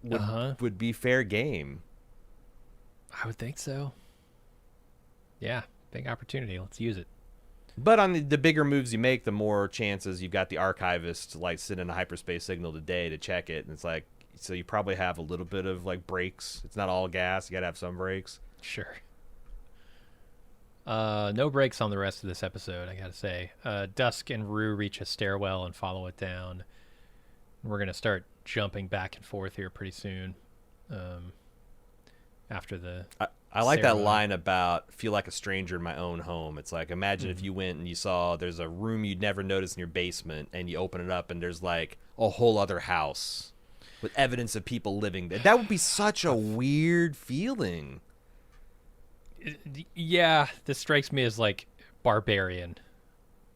would be fair game. I would think so. Yeah, big opportunity. Let's use it. But on the bigger moves you make, the more chances you've got the archivist like sending a hyperspace signal today to check it, and it's like, so you probably have a little bit of like brakes. It's not all gas. You gotta have some brakes. Sure. No breaks on the rest of this episode, I gotta say. Dusk and Rue reach a stairwell and follow it down. We're gonna start jumping back and forth here pretty soon. After the I like that line about feel like a stranger in my own home. It's like, imagine if you went and you saw there's a room you'd never noticed in your basement, and you open it up and there's like a whole other house with evidence of people living there. That would be such a weird feeling. Yeah, this strikes me as like Barbarian,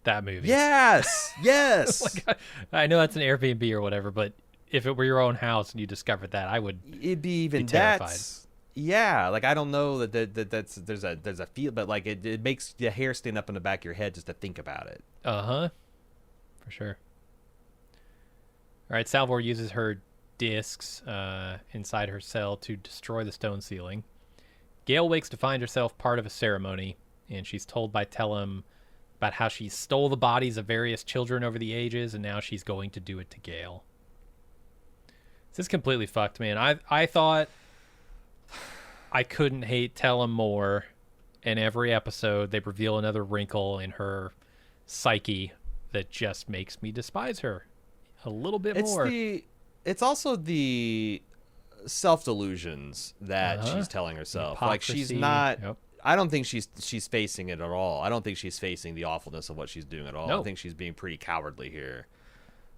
that movie. Yes, yes. Like, I know that's an Airbnb or whatever, but if it were your own house and you discovered that, I would. It'd be even terrified. Yeah, like I don't know that's there's a feel, but like it makes the hair stand up in the back of your head just to think about it. For sure. All right, Salvor uses her discs inside her cell to destroy the stone ceiling. Gail wakes to find herself part of a ceremony, and she's told by Tellem about how she stole the bodies of various children over the ages, and now she's going to do it to Gail. This is completely fucked, man. I thought I couldn't hate Tellem more. In every episode, they reveal another wrinkle in her psyche that just makes me despise her a little bit more. It's also the self-delusions that she's telling herself. Like she's not. Yep. I don't think she's facing it at all. I don't think she's facing the awfulness of what she's doing at all. No. I think she's being pretty cowardly here.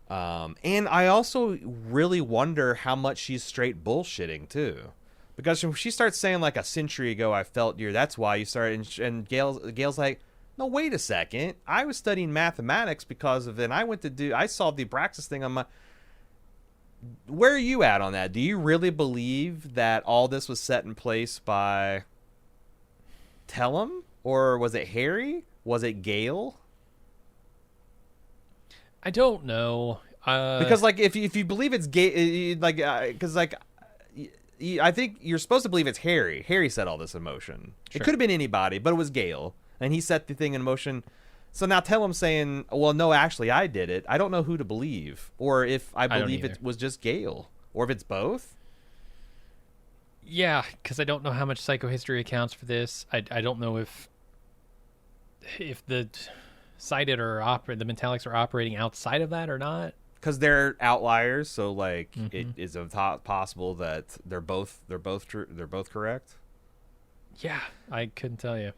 And I also really wonder how much she's straight bullshitting too, because when she starts saying like a century ago I felt you, that's why you started, and Gail's like, no, wait a second, I was studying mathematics because of it, and I solved the Abraxas thing on my. Where are you at on that? Do you really believe that all this was set in place by Tellem, or was it Harry? Was it Gail? I don't know. Because like if you believe it's Gail, like because like I think you're supposed to believe it's Harry. Harry set all this in motion. Sure. It could have been anybody, but it was Gail, and he set the thing in motion. So now Tellem's saying, well, no, actually, I did it. I don't know who to believe, or if I believe it was just Gail, or if it's both. Yeah, because I don't know how much psychohistory accounts for this. I don't know if the Cited or the Metallics are operating outside of that or not. Because they're outliers, so like it is possible that they're both true. They're both correct. Yeah, I couldn't tell you.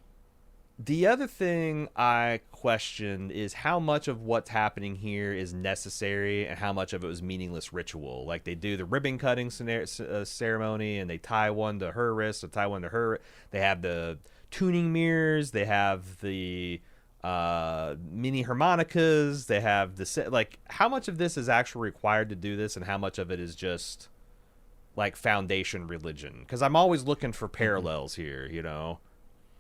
The other thing I questioned is how much of what's happening here is necessary and how much of it was meaningless ritual. Like they do the ribbon cutting ceremony and they tie one to her wrist or tie one to her. They have the tuning mirrors. They have the mini harmonicas. They have the like. How much of this is actually required to do this, and how much of it is just like foundation religion? Because I'm always looking for parallels here. You know.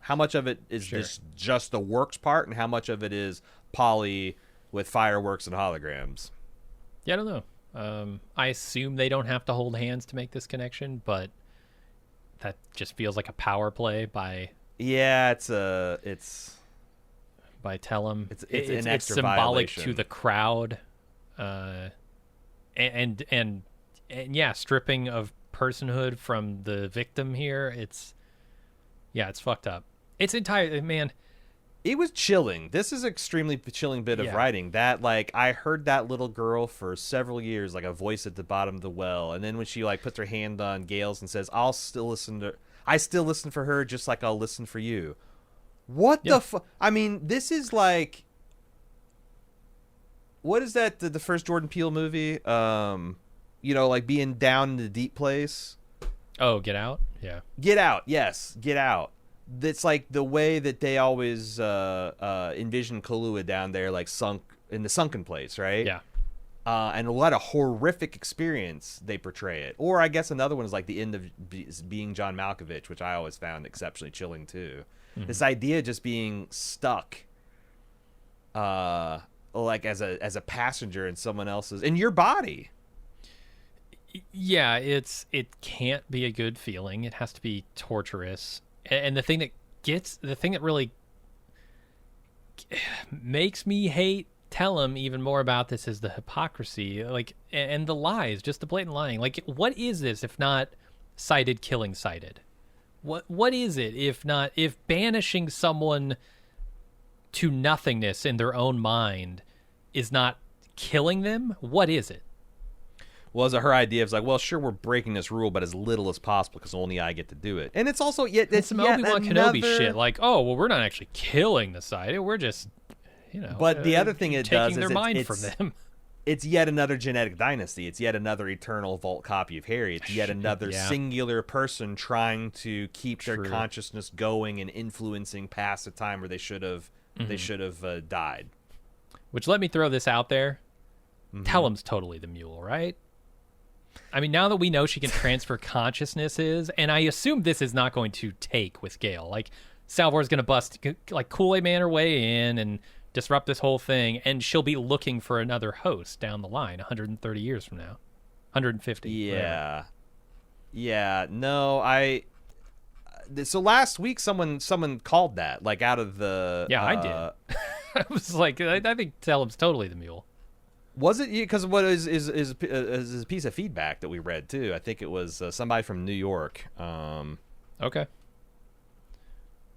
How much of it is just the works part, and how much of it is poly with fireworks and holograms? Yeah, I don't know. I assume they don't have to hold hands to make this connection, but that just feels like a power play by. Yeah, it's by Tellem. It's an extra it's symbolic violation to the crowd, and yeah, stripping of personhood from the victim here. It's fucked up. It's entirely, man. It was chilling. This is an extremely chilling bit of writing. That, like, I heard that little girl for several years, like a voice at the bottom of the well. And then when she, like, puts her hand on Gail's and says, I still listen for her just like I'll listen for you. What the fuck? I mean, this is like, what is that? The first Jordan Peele movie? like being down in the deep place. Oh, Get Out? Yeah. Get Out, yes, Get Out. That's like the way that they always envision Kahlua down there, like sunk in the sunken place, right? Yeah. And what a horrific experience they portray it. Or I guess another one is like the end of being John Malkovich, which I always found exceptionally chilling too. Mm-hmm. This idea of just being stuck, like as a passenger in someone else's, in your body. Yeah, it can't be a good feeling. It has to be torturous. And the thing that really makes me hate Tellem even more about this is the hypocrisy, like, and the lies, just the blatant lying. Like, what is this if not cited killing cited? What is it if banishing someone to nothingness in their own mind is not killing them? What is it? Well, is it her idea? It's like, well, sure, we're breaking this rule, but as little as possible because only I get to do it. And it's also it's some Obi-Wan Kenobi shit. Like, oh, well, we're not actually killing the side; we're just, But the other thing it does is taking their mind from them. It's yet another genetic dynasty. It's yet another eternal vault copy of Harry. It's yet another singular person trying to keep their consciousness going and influencing past a time where they should have died. Which, let me throw this out there. Tellem's totally the mule, right? I mean, now that we know she can transfer consciousnesses, and I assume this is not going to take with Gail. Like, Salvor's going to bust, like, Kool-Aid Man her way in and disrupt this whole thing, and she'll be looking for another host down the line 130 years from now. 150. Yeah. Whatever. Yeah. No, so last week someone called that, like, out of the... Yeah, I did. I was like, I think Tellem's totally the mule. Was it? Because what is a piece of feedback that we read too? I think it was somebody from New York. Okay.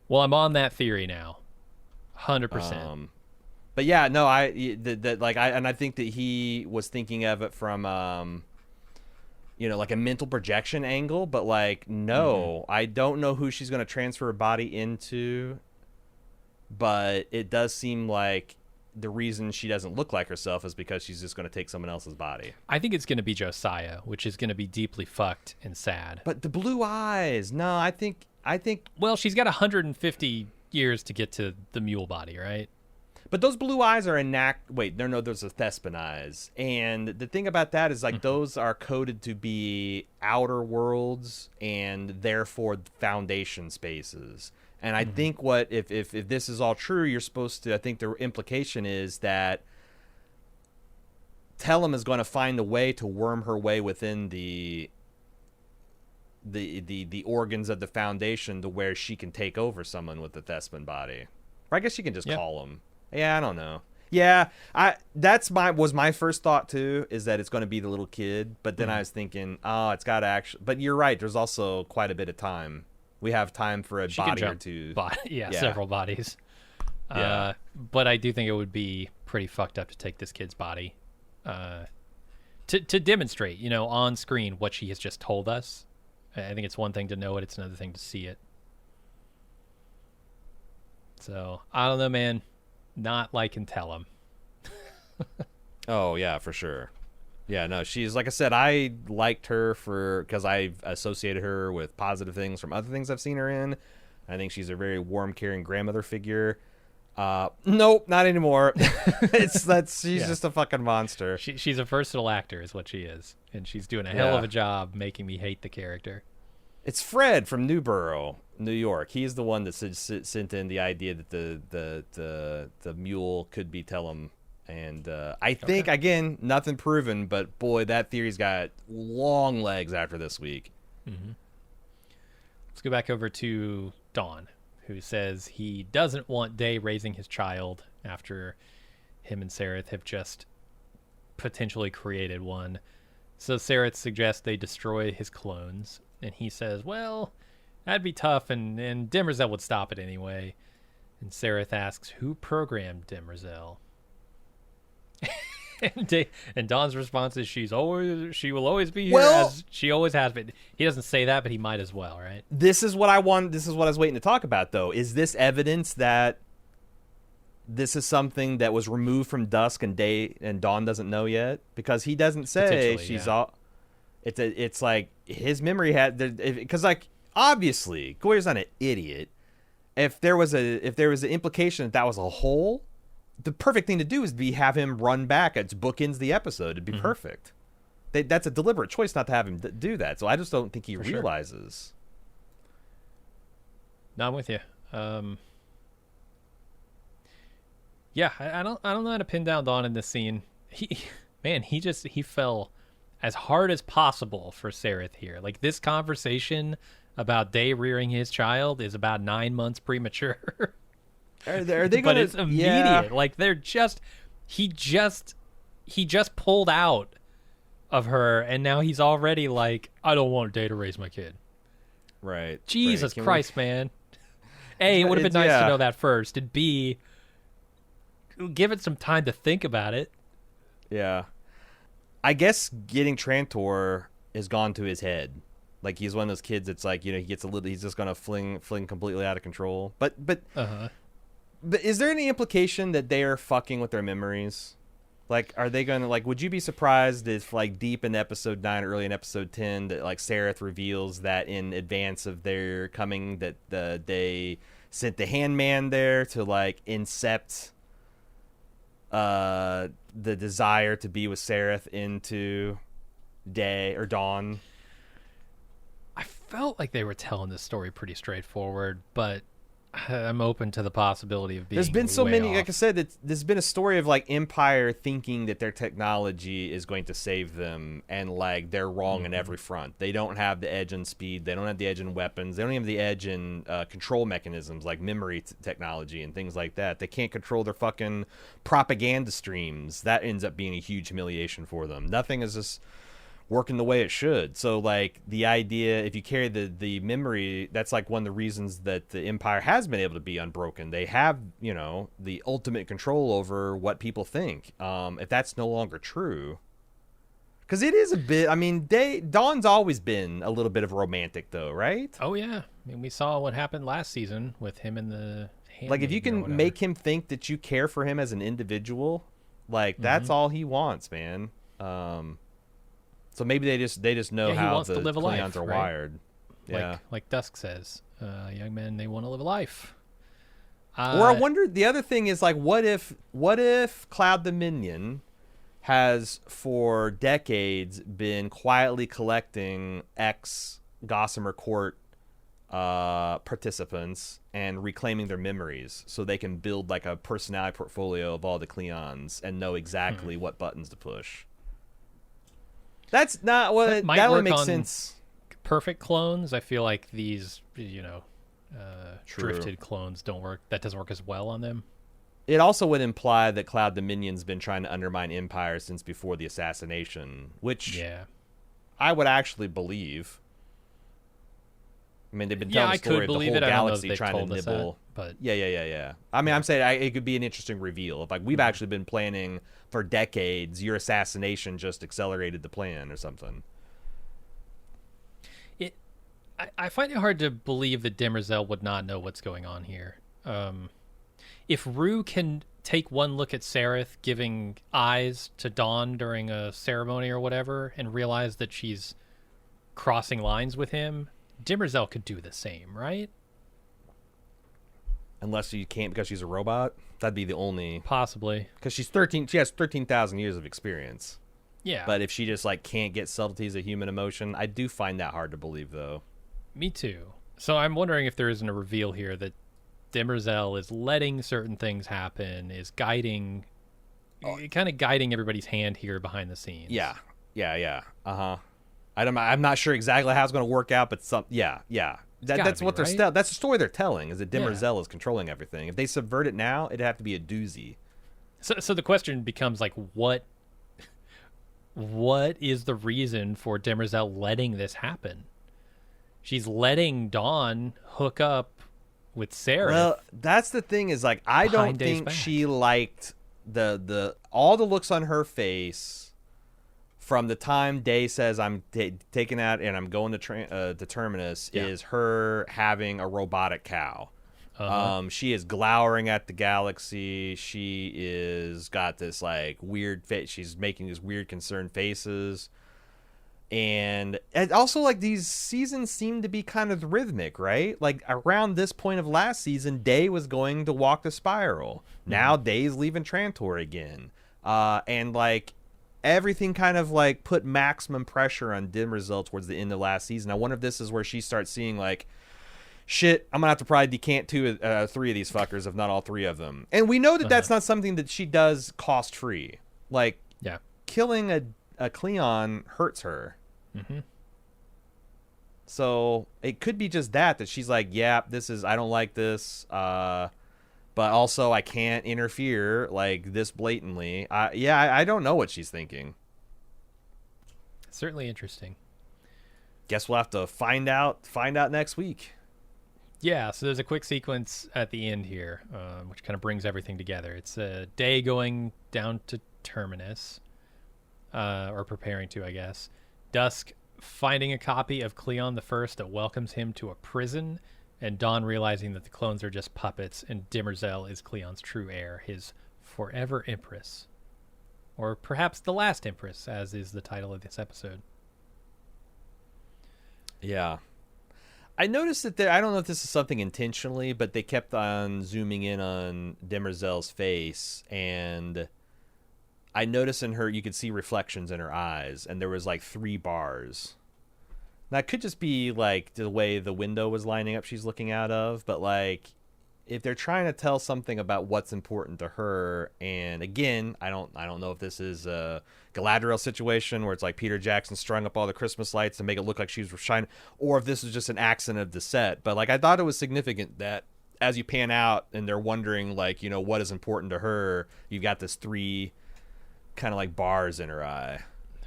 Well, I'm on that theory now, 100%. But yeah, no, I think that he was thinking of it from like a mental projection angle. But like, no, I don't know who she's going to transfer her body into. But it does seem like the reason she doesn't look like herself is because she's just going to take someone else's body. I think it's going to be Josiah, which is going to be deeply fucked and sad. But the blue eyes, no, I think. Well, she's got 150 years to get to the mule body, right? But those blue eyes are those are Thespin eyes. And the thing about that is, like, those are coded to be outer worlds and therefore foundation spaces. And I think if this is all true, you're supposed to, I think the implication is that Tellem is going to find a way to worm her way within the organs of the foundation to where she can take over someone with the Thespin body. Or I guess you can just call him. Yeah, I don't know. Yeah, was my first thought too, is that it's going to be the little kid. But then I was thinking, it's got to actually. But you're right. There's also quite a bit of time. We have time for a body or two. Several bodies. Yeah. But I do think it would be pretty fucked up to take this kid's body to demonstrate, on screen what she has just told us. I think it's one thing to know it. It's another thing to see it. So, I don't know, man. Not liking Tellem. Oh, yeah, for sure. Yeah, no, she's, like I said, I liked her because I've associated her with positive things from other things I've seen her in. I think she's a very warm, caring grandmother figure. Nope, not anymore. She's just a fucking monster. She's a versatile actor is what she is. And she's doing a hell of a job making me hate the character. It's Fred from Newborough, New York. He's the one that sent in the idea that the mule could be Tellem. And I think, again, nothing proven, but boy, that theory's got long legs after this week. Mm-hmm. Let's go back over to Dawn, who says he doesn't want Day raising his child after him and Sareth have just potentially created one. So Sareth suggests they destroy his clones, and he says, well, that'd be tough, and Demerzel would stop it anyway. And Sareth asks, who programmed Demerzel? And Dawn's response is she will always be here as she always has been. He doesn't say that, but he might as well, right? This is what I was waiting to talk about, though. Is this evidence that this is something that was removed from Dusk and Dawn doesn't know yet? Because he doesn't say she's all. It's like his memory had, because like obviously Goyer's not an idiot. If there was an implication that was a hole, the perfect thing to do is have him run back. It bookends the episode. It'd be perfect. That's a deliberate choice not to have him do that. So I just don't think he realizes. No, I'm with you. Yeah, I don't know how to pin down Dawn in this scene. He fell as hard as possible for Sareth here. Like, this conversation about Day rearing his child is about 9 months premature. Are they gonna? But it's immediate. Yeah. Like, he just pulled out of her, and now he's already like, I don't want Day to raise my kid. Right. Jesus Christ, man. A, it would have been nice to know that first, and B, give it some time to think about it. Yeah. I guess getting Trantor has gone to his head. Like, he's one of those kids that's like, he gets he's just gonna fling completely out of control. But is there any implication that they are fucking with their memories? Like, are they gonna, like, would you be surprised if, like, deep in episode 9, early in episode 10, that, like, Sareth reveals that in advance of their coming, that they sent the handman there to, like, incept the desire to be with Sareth into Day or Dawn? I felt like they were telling this story pretty straightforward, but I'm open to the possibility of being. There's been so many, off. like I said, there's been a story of like Empire thinking that their technology is going to save them, and like they're wrong in every front. They don't have the edge in speed. They don't have the edge in weapons. They don't have the edge in control mechanisms like memory technology and things like that. They can't control their fucking propaganda streams. That ends up being a huge humiliation for them. Nothing is just working the way it should. So like the idea, if you carry the memory, that's like one of the reasons that the Empire has been able to be unbroken. They have, the ultimate control over what people think. If that's no longer true, because it is a bit, I mean, Dawn's always been a little bit of a romantic though, right? Oh yeah, I mean, we saw what happened last season with him and the like, if you can make him think that you care for him as an individual, like that's all he wants, man. So maybe they just know how the Klingons are wired. Yeah, like Dusk says, young men, they want to live a life. Or I wonder, the other thing is like, what if Cloud Dominion has for decades been quietly collecting ex-Gossamer Court participants and reclaiming their memories so they can build like a personality portfolio of all the Klingons and know exactly what buttons to push. That's not what that only makes sense. Perfect clones, I feel like these, True. drifted clones don't work. That doesn't work as well on them. It also would imply that Cloud Dominion's been trying to undermine Empire since before the assassination, which I would actually believe. I mean, they've been telling the story of the whole galaxy trying to nibble. But yeah. I mean, I'm saying it could be an interesting reveal. If like we've actually been planning for decades, your assassination just accelerated the plan or something. I find it hard to believe that Demerzel would not know what's going on here. If Rue can take one look at Sareth giving eyes to Dawn during a ceremony or whatever and realize that she's crossing lines with him, Demerzel could do the same, right? Unless you can't because she's a robot. That'd be the only... Possibly. Because she's 13. She has 13,000 years of experience. Yeah. But if she just like can't get subtleties of human emotion, I do find that hard to believe, though. Me too. So I'm wondering if there isn't a reveal here that Demerzel is letting certain things happen, is guiding, kind of guiding everybody's hand here behind the scenes. Yeah. I'm not sure exactly how it's going to work out, but that's what they're that's the story they're telling, is that Demerzel is controlling everything. If they subvert it now, it'd have to be a doozy. So the question becomes like, what is the reason for Demerzel letting this happen? She's letting Dawn hook up with Sareth. Well, that's the thing, is like, I don't think she liked the all the looks on her face from the time Day says I'm taking out and I'm going to Terminus is her having a robotic cow. She is glowering at the galaxy. She is got this like weird face. She's making these weird concerned faces. And also, like, these seasons seem to be kind of rhythmic, right? Like, around this point of last season, Day was going to walk the spiral. Now Day's leaving Trantor again. And, like, everything kind of, like, put maximum pressure on Demerzel towards the end of last season. I wonder if this is where she starts seeing, like, shit, I'm going to have to probably decant three of these fuckers, if not all three of them. And we know that that's not something that she does cost-free. Like, killing a Cleon hurts her. So it could be just that she's like, yeah, I don't like this, but also I can't interfere like this blatantly. I don't know what she's thinking. Certainly interesting. Guess we'll have to find out next week. Yeah, so there's a quick sequence at the end here, which kind of brings everything together. It's a Day going down to Terminus, or preparing to, I guess. Dusk finding a copy of Cleon the First that welcomes him to a prison, and Dawn realizing that the clones are just puppets, and Demerzel is Cleon's true heir, his forever Empress. Or perhaps the last Empress, as is the title of this episode. Yeah. I noticed that I don't know if this is something intentionally, but they kept on zooming in on Demerzel's face, and I noticed in her, you could see reflections in her eyes, and there was like 3 bars. That could just be like the way the window was lining up she's looking out of, but like if they're trying to tell something about what's important to her, and again, I don't know if this is a Galadriel situation where it's like Peter Jackson strung up all the Christmas lights to make it look like she was shining, or if this is just an accident of the set. But like I thought it was significant that as you pan out and they're wondering like, you know, what is important to her, you've got this 3 kind of like bars in her eye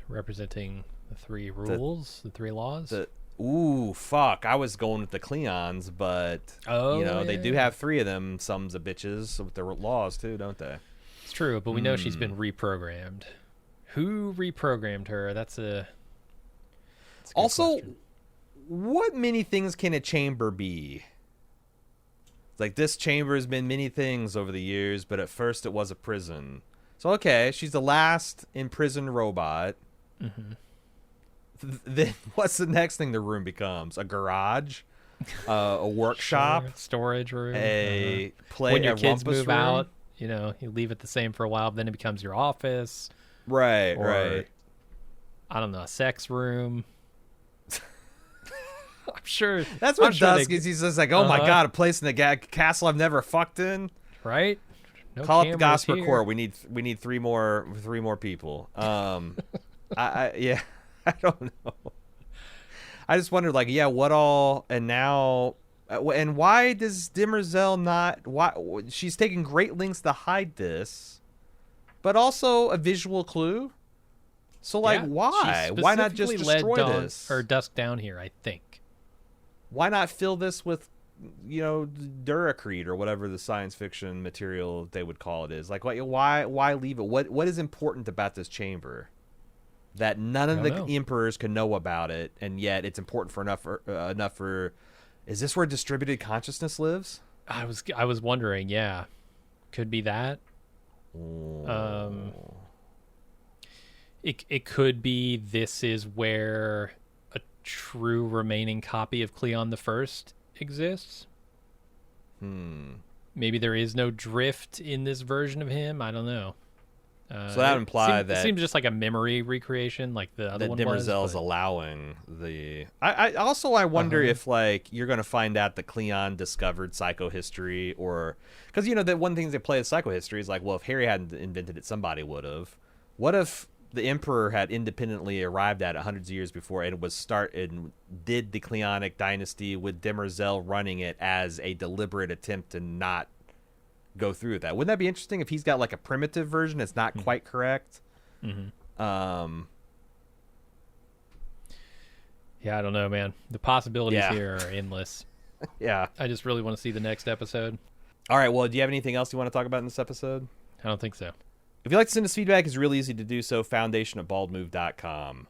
representing the 3 rules, the 3 laws. Ooh, fuck. I was going with the Cleons, but they do have 3 of them, sums of bitches, with their laws too, don't they? It's true, but we know she's been reprogrammed. Who reprogrammed her? That's a also question. What many things can a chamber be? Like, this chamber has been many things over the years, but at first it was a prison. So okay, she's the last imprisoned robot. Then what's the next thing the room becomes? A garage, a workshop, storage room, a play. When your kids move room. out, you know, you leave it the same for a while, then it becomes your office. Right, or, right. I don't know, a sex room. I'm sure that's what Dusk is. He's just like, oh my god, a place in the castle I've never fucked in. Right. No, call up the Gospel Corps. We need 3 more people. I don't know. I just wondered, like, what all, and now, and why does Demerzel not? Why she's taking great lengths to hide this, but also a visual clue. So, like, why? Why not just destroy this? Or Dusk down here, I think. Why not fill this with, Duracrete or whatever the science fiction material they would call it is? Like, why leave it? What is important about this chamber that none of the emperors can know about it, and yet it's important for enough for is this where distributed consciousness lives? I was wondering, could be that. It could be this is where a true remaining copy of Cleon the First exists. Maybe there is no drift in this version of him. I don't know. So that would imply that it seems just like a memory recreation, like the other one was. That Demerzel's allowing the. I wonder if like you're going to find out that Cleon discovered psychohistory, or because the one thing they play with psychohistory is like, well, if Harry hadn't invented it, somebody would have. What if the Emperor had independently arrived at it hundreds of years before and did the Cleonic dynasty with Demerzel running it as a deliberate attempt to not go through with that? Wouldn't that be interesting if he's got like a primitive version that's not quite correct? I don't know, man. The possibilities here are endless. I just really want to see the next episode. All right, well, do you have anything else you want to talk about in this episode? I don't think so. If you'd like to send us feedback, it's really easy to do so. foundation@baldmove.com.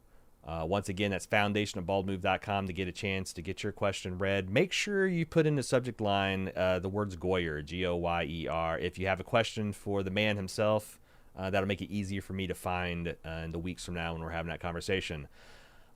Once again, that's foundation@baldmove.com to get a chance to get your question read. Make sure you put in the subject line the words Goyer, Goyer. If you have a question for the man himself, that'll make it easier for me to find in the weeks from now when we're having that conversation.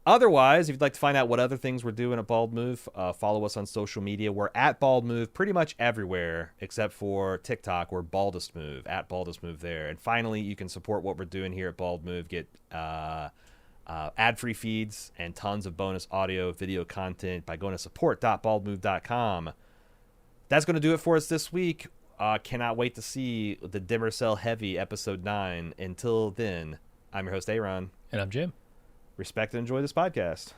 Otherwise, if you'd like to find out what other things we're doing at Bald Move, follow us on social media. We're at Bald Move pretty much everywhere except for TikTok. We're Baldest Move, at Baldest Move there. And finally, you can support what we're doing here at Bald Move. Get ad-free feeds and tons of bonus audio, video content by going to support.baldmove.com. That's going to do it for us this week. Cannot wait to see the Demerzel Heavy Episode 9. Until then, I'm your host, A.Ron. And I'm Jim. Respect and enjoy this podcast.